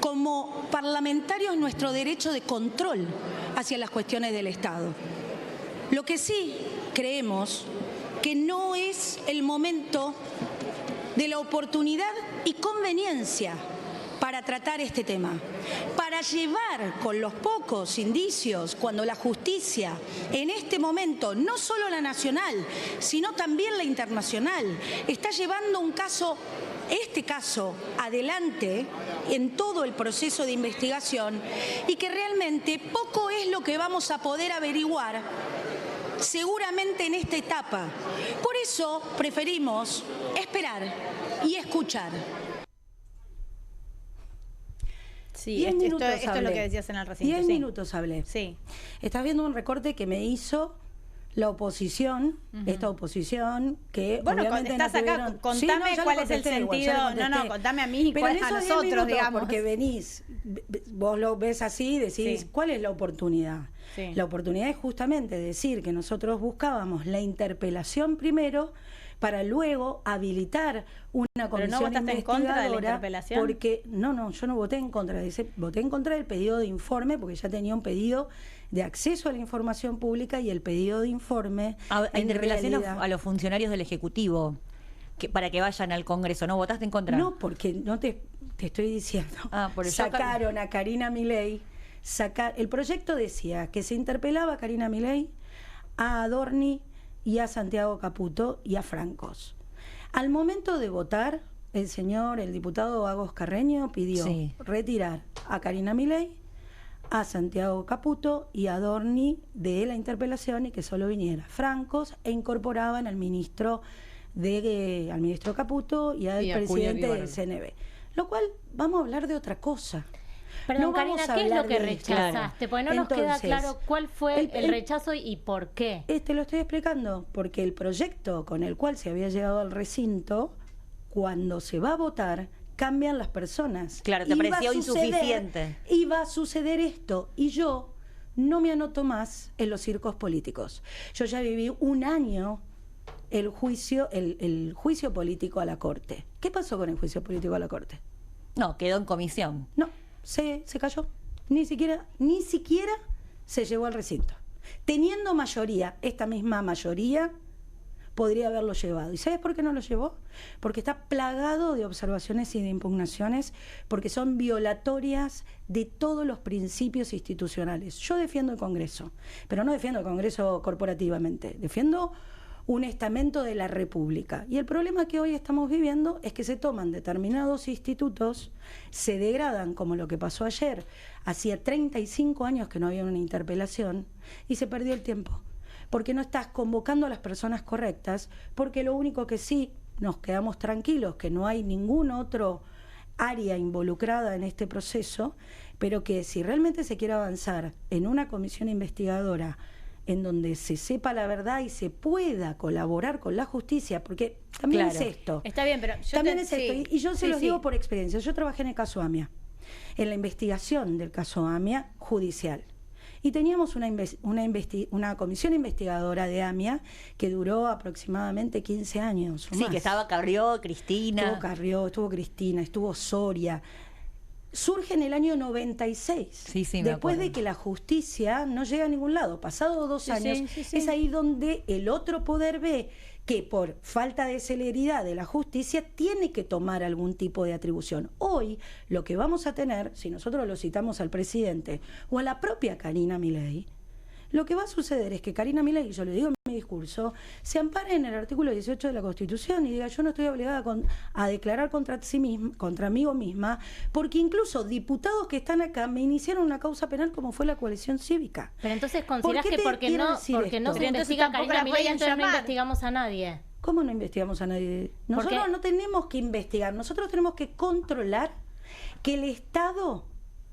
como parlamentarios nuestro derecho de control hacia las cuestiones del Estado. Lo que sí creemos que no es el momento de la oportunidad y conveniencia para tratar este tema, para llevar con los pocos indicios, cuando la justicia en este momento, no solo la nacional, sino también la internacional, está llevando este caso adelante en todo el proceso de investigación, y que realmente poco es lo que vamos a poder averiguar seguramente en esta etapa. Por eso preferimos esperar y escuchar. Sí, esto es lo que decías en el recinto. 10 minutos hablé. Sí. Estás viendo un recorte que me hizo la oposición, esta oposición que obviamente estás acá, contame cuál es el sentido. Contame a mí y cuál es a nosotros, digamos. Porque vos lo ves así y decís, ¿cuál es la oportunidad? Sí. La oportunidad es justamente decir que nosotros buscábamos la interpelación primero, para luego habilitar una comisión investigadora. ¿Pero no votaste en contra de la interpelación? Porque, yo no voté en contra. Voté en contra del pedido de informe, porque ya tenía un pedido de acceso a la información pública y el pedido de informe en relación a los funcionarios del Ejecutivo. para que vayan al Congreso, ¿no? ¿Votaste en contra? No, porque no te estoy diciendo. Por eso sacaron a Karina Milei. El proyecto decía que se interpelaba a Karina Milei, a Adorni y a Santiago Caputo y a Francos. Al momento de votar, el diputado Agos Carreño pidió retirar a Karina Milei, a Santiago Caputo y a Adorni de la interpelación y que solo viniera Francos, e incorporaban al ministro Caputo y al presidente del CNB. Lo cual, vamos a hablar de otra cosa. Perdón, Karina, ¿qué es lo que rechazaste? Porque no nos queda claro cuál fue el rechazo y por qué. Te lo estoy explicando, porque el proyecto con el cual se había llegado al recinto, cuando se va a votar, cambian las personas. Claro, te pareció insuficiente. Y va a suceder esto, y yo no me anoto más en los circos políticos. Yo ya viví un año el juicio político a la Corte. ¿Qué pasó con el juicio político a la Corte? No, quedó en comisión. No. Se cayó. Ni siquiera se llevó al recinto. Teniendo mayoría, esta misma mayoría podría haberlo llevado. ¿Y sabes por qué no lo llevó? Porque está plagado de observaciones y de impugnaciones, porque son violatorias de todos los principios institucionales. Yo defiendo el Congreso, pero no defiendo el Congreso corporativamente, defiendo un estamento de la República. Y el problema que hoy estamos viviendo es que se toman determinados institutos, se degradan, como lo que pasó ayer. Hacía 35 años que no había una interpelación y se perdió el tiempo. Porque no estás convocando a las personas correctas, porque lo único que sí nos quedamos tranquilos, que no hay ningún otro área involucrada en este proceso, pero que si realmente se quiere avanzar en una comisión investigadora en donde se sepa la verdad y se pueda colaborar con la justicia, porque también es esto. Está bien, pero yo también es esto, y yo se los digo por experiencia. Yo trabajé en el caso AMIA, en la investigación del caso AMIA judicial. Y teníamos una comisión investigadora de AMIA que duró aproximadamente 15 años. Sí, más. Que estaba Carrió, Cristina. Estuvo Carrió, estuvo Cristina, estuvo Soria. Surge en el año 96, después de que la justicia no llega a ningún lado. Pasado 2 años, es ahí donde el otro poder ve que por falta de celeridad de la justicia tiene que tomar algún tipo de atribución. Hoy lo que vamos a tener, si nosotros lo citamos al presidente o a la propia Karina Milei, lo que va a suceder es que Karina Milei, yo le digo en mi discurso, se ampare en el artículo 18 de la Constitución y diga: yo no estoy obligada a declarar contra mí misma, porque incluso diputados que están acá me iniciaron una causa penal como fue la coalición cívica. Pero entonces considerás que porque no se investiga a Karina Milei, entonces no investigamos a nadie. ¿Cómo no investigamos a nadie? Nosotros no tenemos que investigar, nosotros tenemos que controlar que el Estado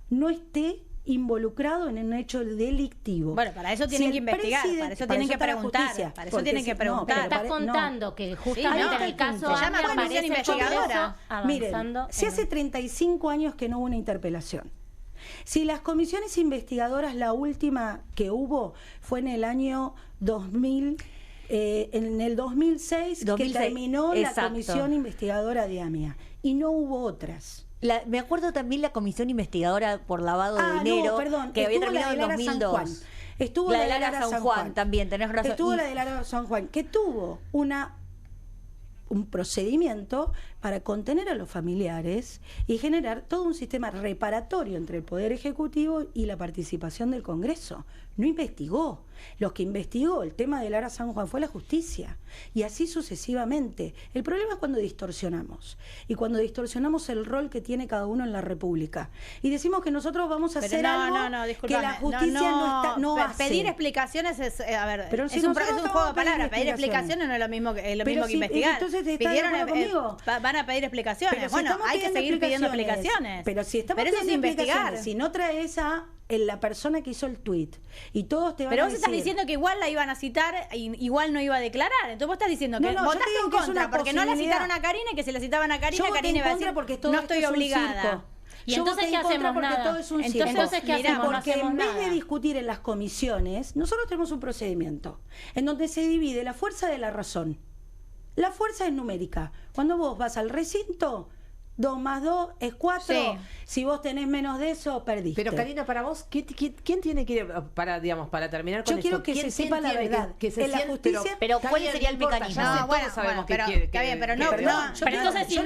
no esté involucrado en un hecho delictivo. Bueno, para eso tienen que investigar, para eso tienen que preguntar, para eso tienen que preguntar. Estás contando que justamente en el caso se llama comisión investigadora. Miren, si hace 35 años que no hubo una interpelación. Si las comisiones investigadoras, la última que hubo fue en el año 2000, en el 2006 que terminó la comisión investigadora de AMIA y no hubo otras. Me acuerdo también la comisión investigadora por lavado de dinero, que había terminado en 2002. Estuvo la de Lara San Juan también, tenés razón. Estuvo la de Lara San Juan, que tuvo un procedimiento para contener a los familiares y generar todo un sistema reparatorio entre el Poder Ejecutivo y la participación del Congreso. No investigó. Los que investigó el tema de Lara San Juan fue la justicia. Y así sucesivamente. El problema es cuando distorsionamos. Y cuando distorsionamos el rol que tiene cada uno en la República. Y decimos que nosotros vamos a hacer algo que la justicia no hace. Pedir explicaciones es, a ver, pero es un juego de palabras. Pedir explicaciones no es lo mismo que investigar. Pidieron conmigo. Van a pedir explicaciones. Pero bueno, hay que seguir pidiendo explicaciones. Pero si estamos eso es investigar. Si no traes a la persona que hizo el tuit y todos te van a decir... Pero vos estás diciendo que igual la iban a citar y igual no iba a declarar. Entonces vos estás diciendo que votaste en contra porque no la citaron a Karina, y que si la citaban a Karina, Karina iba a decir no estoy obligada. Y entonces ¿qué hacemos? Porque todo es un circo. Entonces ¿qué hacemos? Porque en vez de discutir en las comisiones, nosotros tenemos un procedimiento en donde se divide la fuerza de la razón. La fuerza es numérica. Cuando vos vas al recinto, 2 más 2 es 4. Si vos tenés menos de eso, perdiste. Pero Karina, para vos, ¿quién tiene que ir para, digamos, para terminar con Yo quiero esto? que se sepa la verdad. Que se en la justicia, pero ¿cuál sería el mecanismo? No, bueno, sabemos que quiere. Está bien, pero no. Pero entonces, si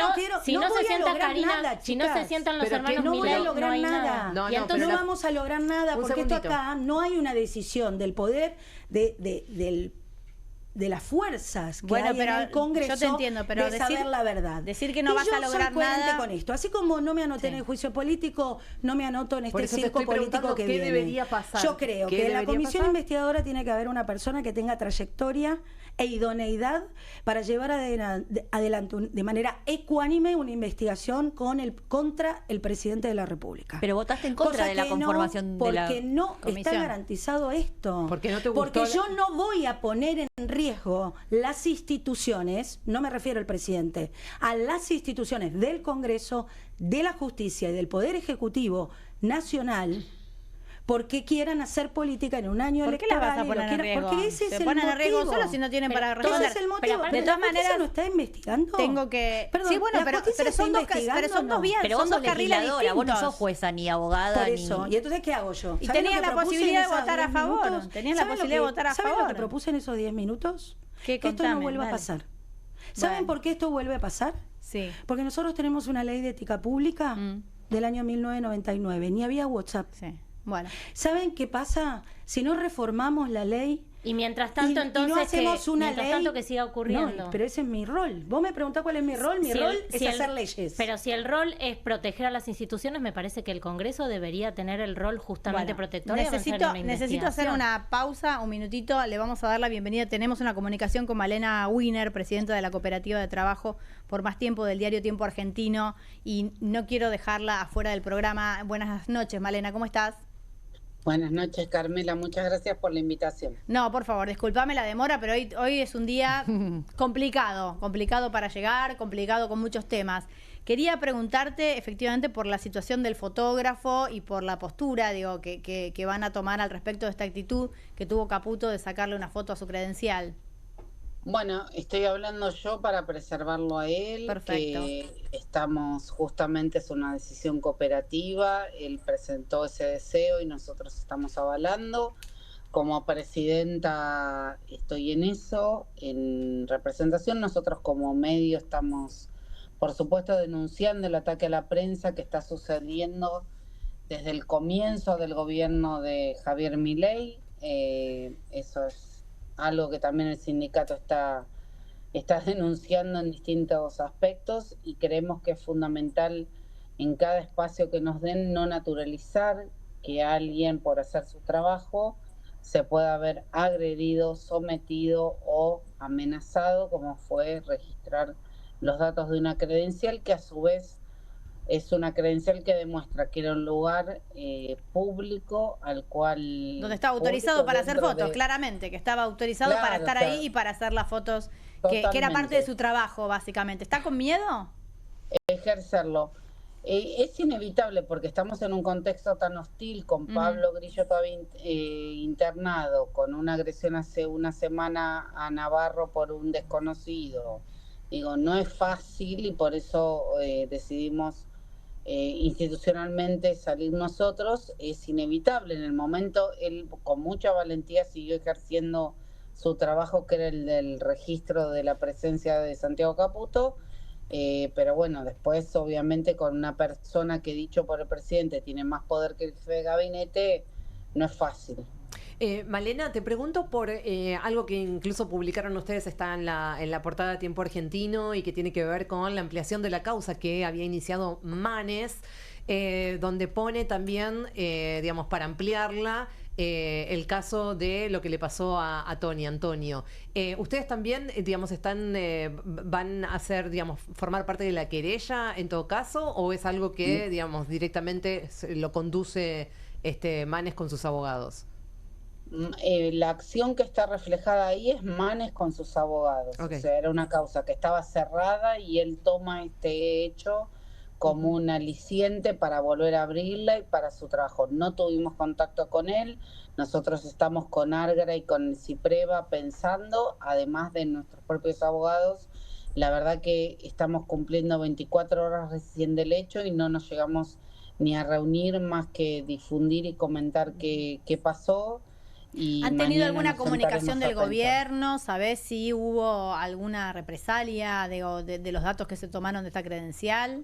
no se sienta Karina, si no se sientan los hermanos no voy a Milei, lograr no hay nada. nada. Y entonces no vamos a lograr nada, porque esto acá no hay una decisión del poder de las fuerzas que hay en el Congreso. Yo te entiendo, pero de saber la verdad. Decir que no vas a lograr nada con esto. Así como no me anoté en el juicio político, no me anoto en este circo político que viene. ¿Qué debería pasar? Yo creo que en la comisión investigadora tiene que haber una persona que tenga trayectoria e idoneidad para llevar adelante de manera ecuánime una investigación contra el presidente de la República. Pero votaste en contra de la conformación de la Porque no comisión. está garantizado esto. Porque no te gustó. Porque yo no voy a poner en riesgo las instituciones, no me refiero al presidente, a las instituciones del Congreso, de la Justicia y del Poder Ejecutivo Nacional, porque quieran hacer política en un año electoral. ¿Por qué las vas a poner en riesgo? Porque ese es el ponen en riesgo motivo. solo si no tienen para responder. Ese es el motivo. De todas maneras, ¿no está investigando? Tengo que... Perdón, sí, bueno, pero son dos vías, pero vos sos legisladora, vos no sos jueza ni abogada. Por eso. ¿Y entonces qué hago yo? Y tenías la posibilidad de votar a favor. Tenías la posibilidad de votar a favor. ¿Saben lo que propuse en esos 10 minutos? Que esto no vuelva a pasar. ¿Saben por qué esto vuelve a pasar? Sí. Porque nosotros tenemos una ley de ética pública del año 1999. Ni había WhatsApp. Sí. Bueno. ¿Saben qué pasa? Si no reformamos la ley... Y mientras tanto, entonces, no hacemos una ley, tanto que siga ocurriendo. No, pero ese es mi rol. Vos me preguntás cuál es mi rol. Mi rol es hacer leyes. Pero si el rol es proteger a las instituciones, me parece que el Congreso debería tener el rol justamente protector. Necesito hacer una pausa, un minutito. Le vamos a dar la bienvenida. Tenemos una comunicación con Malena Wiener, presidenta de la Cooperativa de Trabajo por Más Tiempo del diario Tiempo Argentino. Y no quiero dejarla afuera del programa. Buenas noches, Malena. ¿Cómo estás? Buenas noches, Carmela. Muchas gracias por la invitación. No, por favor, discúlpame la demora, pero hoy es un día complicado para llegar, complicado con muchos temas. Quería preguntarte efectivamente por la situación del fotógrafo y por la postura, digo, que van a tomar al respecto de esta actitud que tuvo Caputo de sacarle una foto a su credencial. Bueno, estoy hablando yo para preservarlo a él. Perfecto. Que estamos, justamente es una decisión cooperativa, él presentó ese deseo y nosotros estamos avalando. Como presidenta estoy en eso, en representación. Nosotros como medio estamos, por supuesto, denunciando el ataque a la prensa que está sucediendo desde el comienzo del gobierno de Javier Milei. Eso es algo que también el sindicato está denunciando en distintos aspectos y creemos que es fundamental en cada espacio que nos den no naturalizar que alguien por hacer su trabajo se pueda ver agredido, sometido o amenazado, como fue registrar los datos de una credencial que a su vez es una credencial que demuestra que era un lugar público al cual... Donde estaba autorizado para hacer fotos, claramente, que estaba autorizado para estar ahí y para hacer las fotos, que era parte de su trabajo, básicamente. ¿Está con miedo? Ejercerlo. Es inevitable porque estamos en un contexto tan hostil, con Pablo Grillo todavía internado, con una agresión hace una semana a Navarro por un desconocido. Digo, no es fácil y por eso decidimos institucionalmente salir nosotros. Es inevitable. En el momento él con mucha valentía siguió ejerciendo su trabajo, que era el del registro de la presencia de Santiago Caputo, pero bueno, después obviamente con una persona que, dicho por el presidente, tiene más poder que el jefe de gabinete, no es fácil. Malena, te pregunto por algo que incluso publicaron ustedes, está en la portada de Tiempo Argentino y que tiene que ver con la ampliación de la causa que había iniciado Manes, donde pone también, digamos, para ampliarla, el caso de lo que le pasó a Tony Antonio. ¿Ustedes también, digamos, van a ser, digamos, formar parte de la querella en todo caso, o es algo que, digamos, directamente lo conduce Manes con sus abogados? La acción que está reflejada ahí es Manes con sus abogados. Okay. O sea, era una causa que estaba cerrada y él toma este hecho como un aliciente para volver a abrirla y para su trabajo. No tuvimos contacto con él, nosotros estamos con Árgara y con Cipreva pensando, además de nuestros propios abogados. La verdad que estamos cumpliendo 24 horas recién del hecho y no nos llegamos ni a reunir más que difundir y comentar qué pasó. Y ¿Han tenido mañana alguna nos comunicación sentaremos del a pensar. gobierno? ¿Sabés si hubo alguna represalia de los datos que se tomaron de esta credencial?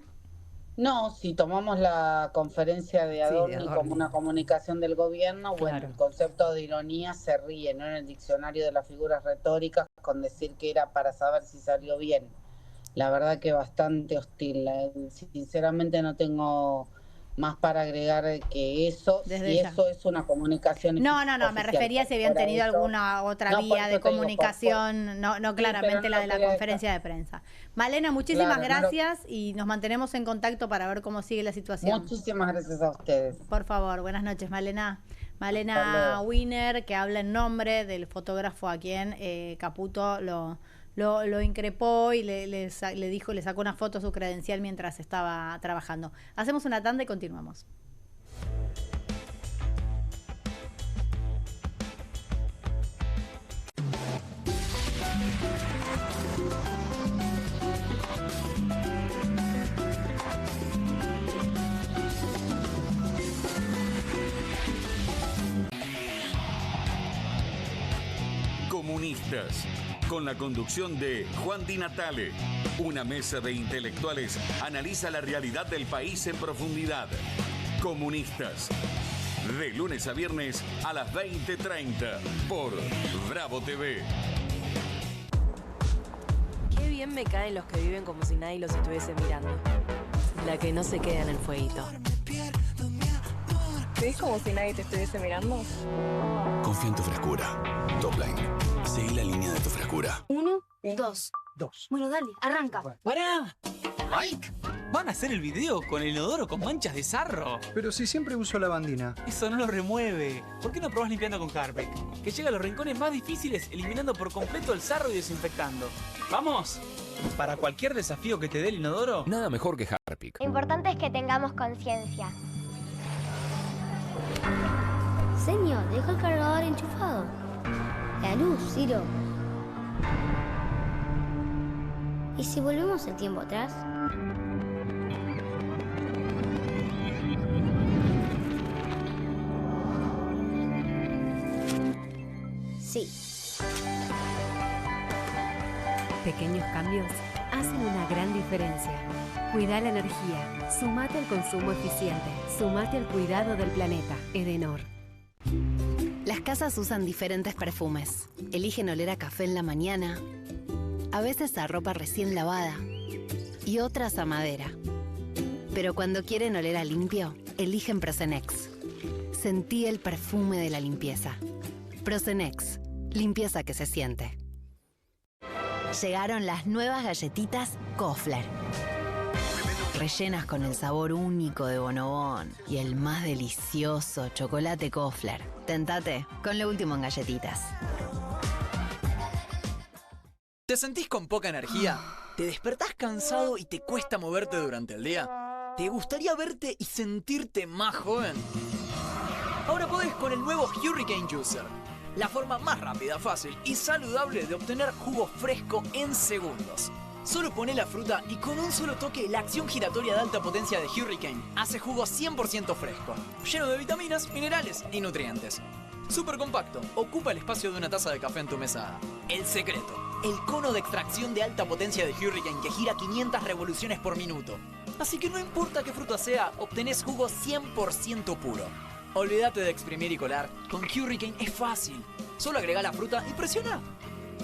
No, si tomamos la conferencia de Adorni, Adorni. como una comunicación del gobierno, bueno, Claro. el concepto de ironía se ríe, ¿no? En el diccionario de las figuras retóricas, con decir que era para saber si salió bien. La verdad que bastante hostil. Sinceramente no tengo más para agregar que eso. Desde Si ya. eso es una comunicación No, me oficial. refería si habían Fuera tenido de eso, alguna otra no, por vía eso de te digo, comunicación, no Sí, claramente pero la no de la quería conferencia de prensa. Malena, muchísimas Claro, no lo- gracias y nos mantenemos en contacto para ver cómo sigue la situación. Muchísimas gracias a ustedes. Por favor, buenas noches, Malena. Hasta Malena luego. Wiener, que habla en nombre del fotógrafo a quien Caputo lo increpó y le dijo, le sacó una foto a su credencial mientras estaba trabajando. Hacemos una tanda y continuamos. Comunistas, con la conducción de Juan Di Natale. Una mesa de intelectuales analiza la realidad del país en profundidad. Comunistas, de lunes a viernes a las 20:30 por Bravo TV. Qué bien me caen los que viven como si nadie los estuviese mirando. La que no se queda en el fueguito. ¿Ves como si nadie te estuviese mirando? Confía en tu frescura. Topline. Seguí la línea de tu frescura. 1, 2. Bueno, dale, arranca. ¡Pará! ¡Mike! ¿Van a hacer el video con el inodoro con manchas de sarro? Pero si siempre uso lavandina. Eso no lo remueve. ¿Por qué no probás limpiando con Harpic? Que llega a los rincones más difíciles eliminando por completo el sarro y desinfectando. ¡Vamos! Para cualquier desafío que te dé el inodoro, nada mejor que Harpic. Lo importante es que tengamos conciencia. Señor, deja el cargador enchufado. La luz, Ciro. ¿Y si volvemos el tiempo atrás? Sí. Pequeños cambios hacen una gran diferencia. Cuida la energía. Sumate al consumo eficiente. Sumate al cuidado del planeta. Edenor. Las casas usan diferentes perfumes. Eligen oler a café en la mañana, a veces a ropa recién lavada y otras a madera. Pero cuando quieren oler a limpio, eligen Prosenex. Sentí el perfume de la limpieza. Prosenex, limpieza que se siente. Llegaron las nuevas galletitas Kofler. Rellenas con el sabor único de Bonobón y el más delicioso chocolate Kofler. Tentate con lo último en galletitas. ¿Te sentís con poca energía? ¿Te despertás cansado y te cuesta moverte durante el día? ¿Te gustaría verte y sentirte más joven? Ahora podés con el nuevo Hurricane Juicer. La forma más rápida, fácil y saludable de obtener jugo fresco en segundos. Solo poné la fruta y con un solo toque la acción giratoria de alta potencia de Hurricane hace jugo 100% fresco, lleno de vitaminas, minerales y nutrientes. Súper compacto, ocupa el espacio de una taza de café en tu mesada. El secreto, el cono de extracción de alta potencia de Hurricane que gira 500 revoluciones por minuto. Así que no importa qué fruta sea, obtenés jugo 100% puro. Olvídate de exprimir y colar, con Hurricane es fácil. Solo agrega la fruta y presiona.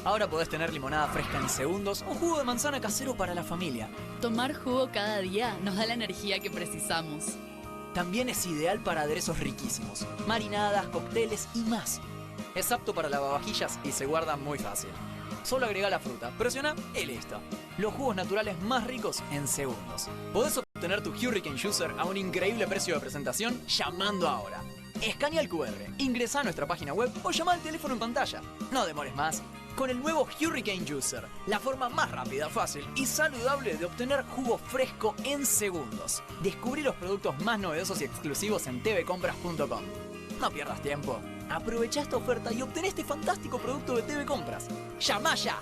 Ahora podés tener limonada fresca en segundos o jugo de manzana casero para la familia. Tomar jugo cada día nos da la energía que precisamos. También es ideal para aderezos riquísimos, marinadas, cócteles y más. Es apto para lavavajillas y se guarda muy fácil. Solo agrega la fruta, presiona y listo. Los jugos naturales más ricos en segundos. Podés obtener tu Hurricane Juicer a un increíble precio de presentación llamando ahora. Escanea el QR, ingresa a nuestra página web o llama al teléfono en pantalla. No demores más. Con el nuevo Hurricane Juicer, la forma más rápida, fácil y saludable de obtener jugo fresco en segundos. Descubrí los productos más novedosos y exclusivos en tvcompras.com. No pierdas tiempo. Aprovecha esta oferta y obtén este fantástico producto de TV Compras. ¡Llama ya!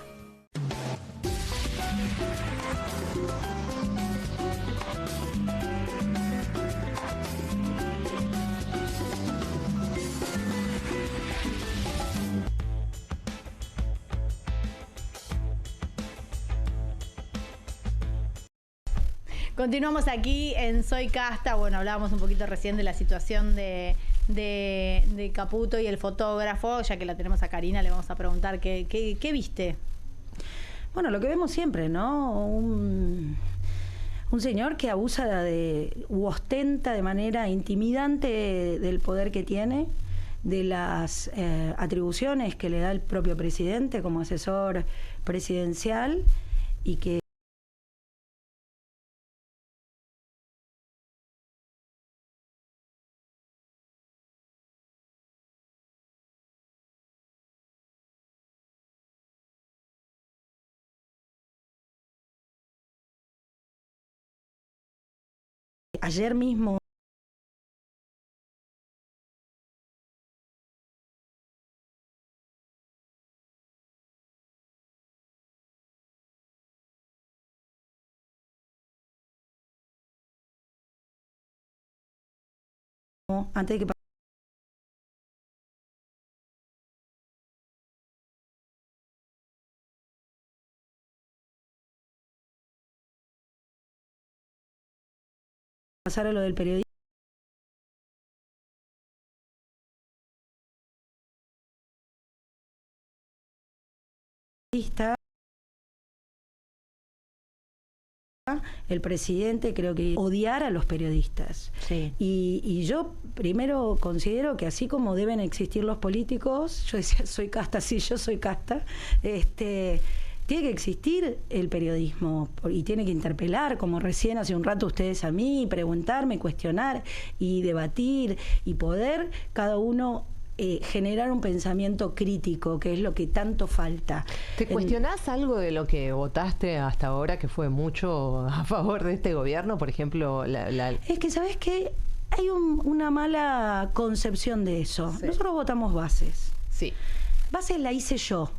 Continuamos aquí en Soy Casta. Bueno, hablábamos un poquito recién de la situación de Caputo y el fotógrafo. Ya que la tenemos a Karina, le vamos a preguntar qué viste. Bueno, lo que vemos siempre, ¿no? Un señor que abusa u ostenta de manera intimidante del poder que tiene, de las atribuciones que le da el propio presidente como asesor presidencial, y que ayer mismo antes de que pasara lo del periodista, el presidente creo que odiar a los periodistas. Sí. Y yo primero considero que así como deben existir los políticos, yo decía, soy casta, sí, yo soy casta, tiene que existir el periodismo y tiene que interpelar, como recién hace un rato ustedes a mí, preguntarme, cuestionar y debatir y poder cada uno generar un pensamiento crítico, que es lo que tanto falta. ¿Te cuestionás algo de lo que votaste hasta ahora, que fue mucho a favor de este gobierno? Por ejemplo, Es que, ¿sabes qué? Hay una mala concepción de eso. Sí. Nosotros votamos bases. Sí. Bases la hice yo.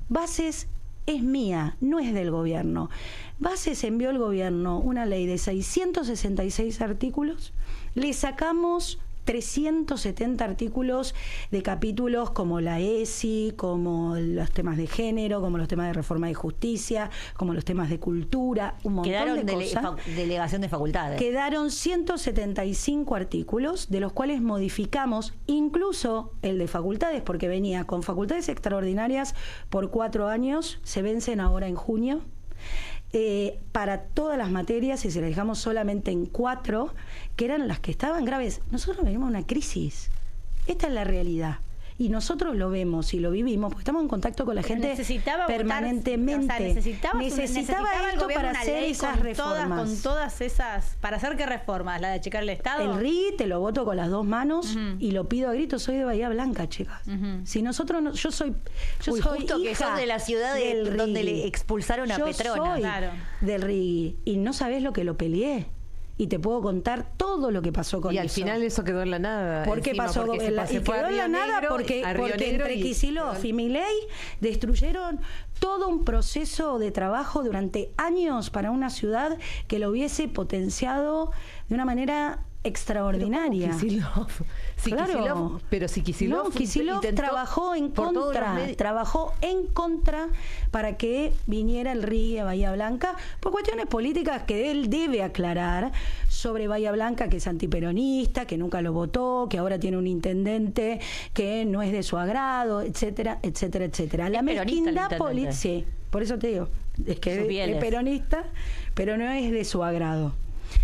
Bases es mía, no es del gobierno. Bases envió el gobierno una ley de 666 artículos. Le sacamos 370 artículos de capítulos como la ESI, como los temas de género, como los temas de reforma de justicia, como los temas de cultura, un montón de cosas. Delegación de facultades. Quedaron 175 artículos, de los cuales modificamos incluso el de facultades, porque venía con facultades extraordinarias por 4 años, se vencen ahora en junio. Para todas las materias, y se las dejamos solamente en 4, que eran las que estaban graves. Nosotros venimos a una crisis. Esta es la realidad. Y nosotros lo vemos y lo vivimos, porque estamos en contacto con la gente permanentemente. Votar, o sea, necesitaba esto para hacer esas reformas. Con todas esas, ¿para hacer qué reformas? ¿La de achicar el Estado? El RI te lo voto con las 2 manos y lo pido a gritos. Soy de Bahía Blanca, chicas. Si nosotros no, yo soy justo hija que sos de la ciudad donde le expulsaron a Petrona. Soy del RI y no sabés lo que lo peleé. Y te puedo contar todo lo que pasó con eso. Y al final eso quedó en la nada. ¿Por qué pasó? Y quedó en la nada porque entre Kicillof y Milei destruyeron todo un proceso de trabajo durante años para una ciudad que lo hubiese potenciado de una manera extraordinaria. Pero si Kicillof trabajó en contra para que viniera el RI a Bahía Blanca por cuestiones políticas que él debe aclarar sobre Bahía Blanca, que es antiperonista, que nunca lo votó, que ahora tiene un intendente que no es de su agrado, etcétera, etcétera, etcétera. La mezquindad política, sí, por eso te digo, es que es peronista, pero no es de su agrado.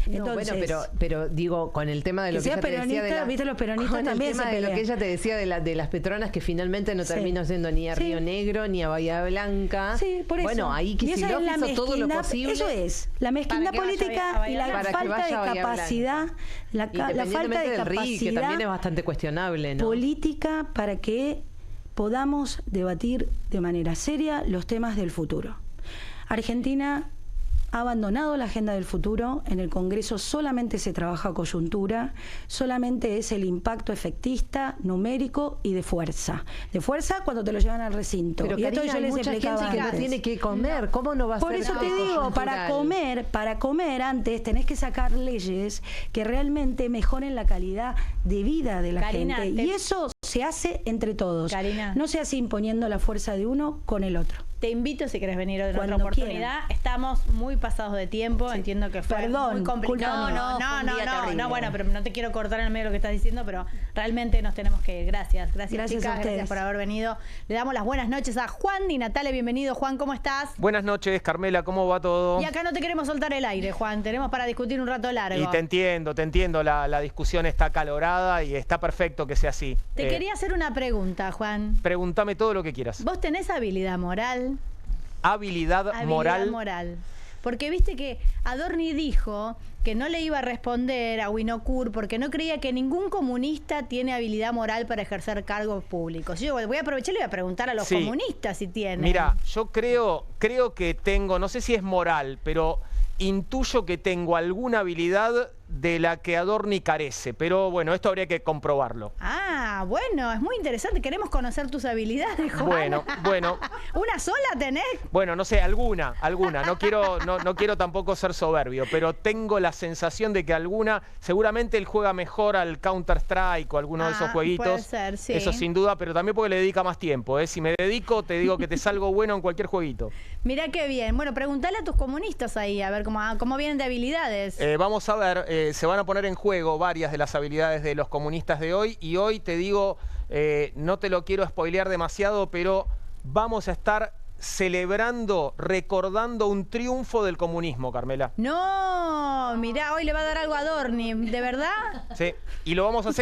Entonces, bueno, pero digo, con el tema de lo que ella te decía ¿viste? Los peronistas también el tema de lo que ella te decía de las Petronas, que finalmente no terminó siendo ni a Río Negro ni a Bahía Blanca. Sí, por eso. Bueno, ahí Kicillof hizo todo lo posible. Eso es, la mezquindad política y la falta de capacidad, la falta de del RI, que también es bastante cuestionable, ¿no? Política para que podamos debatir de manera seria los temas del futuro. Argentina ha abandonado la agenda del futuro. En el Congreso solamente se trabaja coyuntura, solamente es el impacto efectista, numérico y de fuerza. De fuerza cuando te lo llevan al recinto. Pero y Karina, esto yo les mucha explicaba gente que no tiene que comer. ¿Cómo no va a ser? Por eso te digo, para comer antes tenés que sacar leyes que realmente mejoren la calidad de vida de la gente. Y eso se hace entre todos. Karina. No se hace imponiendo la fuerza de uno con el otro. te invito si querés venir en otra Cuando oportunidad. quieran. Estamos muy pasados de tiempo, entiendo que fue muy complicado. No, bueno, pero no te quiero cortar en el medio de lo que estás diciendo, pero realmente nos tenemos que ir. Gracias Gracias chicas, a ustedes. gracias por haber venido. Le damos las buenas noches a Juan Di Natale, bienvenido Juan, ¿cómo estás? Buenas noches, Carmela, ¿cómo va todo? Y acá no te queremos soltar el aire, Juan, tenemos para discutir un rato largo. Y te entiendo, la discusión está acalorada y está perfecto que sea así. Te quería hacer una pregunta, Juan. Pregúntame todo lo que quieras. ¿Vos tenés habilidad moral? Habilidad moral. Porque viste que Adorni dijo que no le iba a responder a Winocur porque no creía que ningún comunista tiene habilidad moral para ejercer cargos públicos. Yo voy a aprovechar y le voy a preguntar a los comunistas si tienen. Mira, yo creo que tengo, no sé si es moral, pero intuyo que tengo alguna habilidad de la que Adorni carece, pero bueno, esto habría que comprobarlo. Ah, bueno, es muy interesante. Queremos conocer tus habilidades, Juan. Bueno. ¿Una sola tenés? Bueno, no sé, alguna. No quiero tampoco ser soberbio, pero tengo la sensación de que alguna, seguramente él juega mejor al Counter-Strike o alguno de esos jueguitos. Puede ser, sí. Eso sin duda, pero también porque le dedica más tiempo. Si me dedico, te digo que te salgo bueno en cualquier jueguito. Mirá qué bien. Bueno, preguntale a tus comunistas ahí, a ver cómo vienen de habilidades. Vamos a ver. Se van a poner en juego varias de las habilidades de los comunistas de hoy y hoy te digo, no te lo quiero spoilear demasiado, pero vamos a estar celebrando, recordando un triunfo del comunismo, Carmela. No, mirá, hoy le va a dar algo a Adorni, ¿de verdad? Sí, y lo vamos a hacer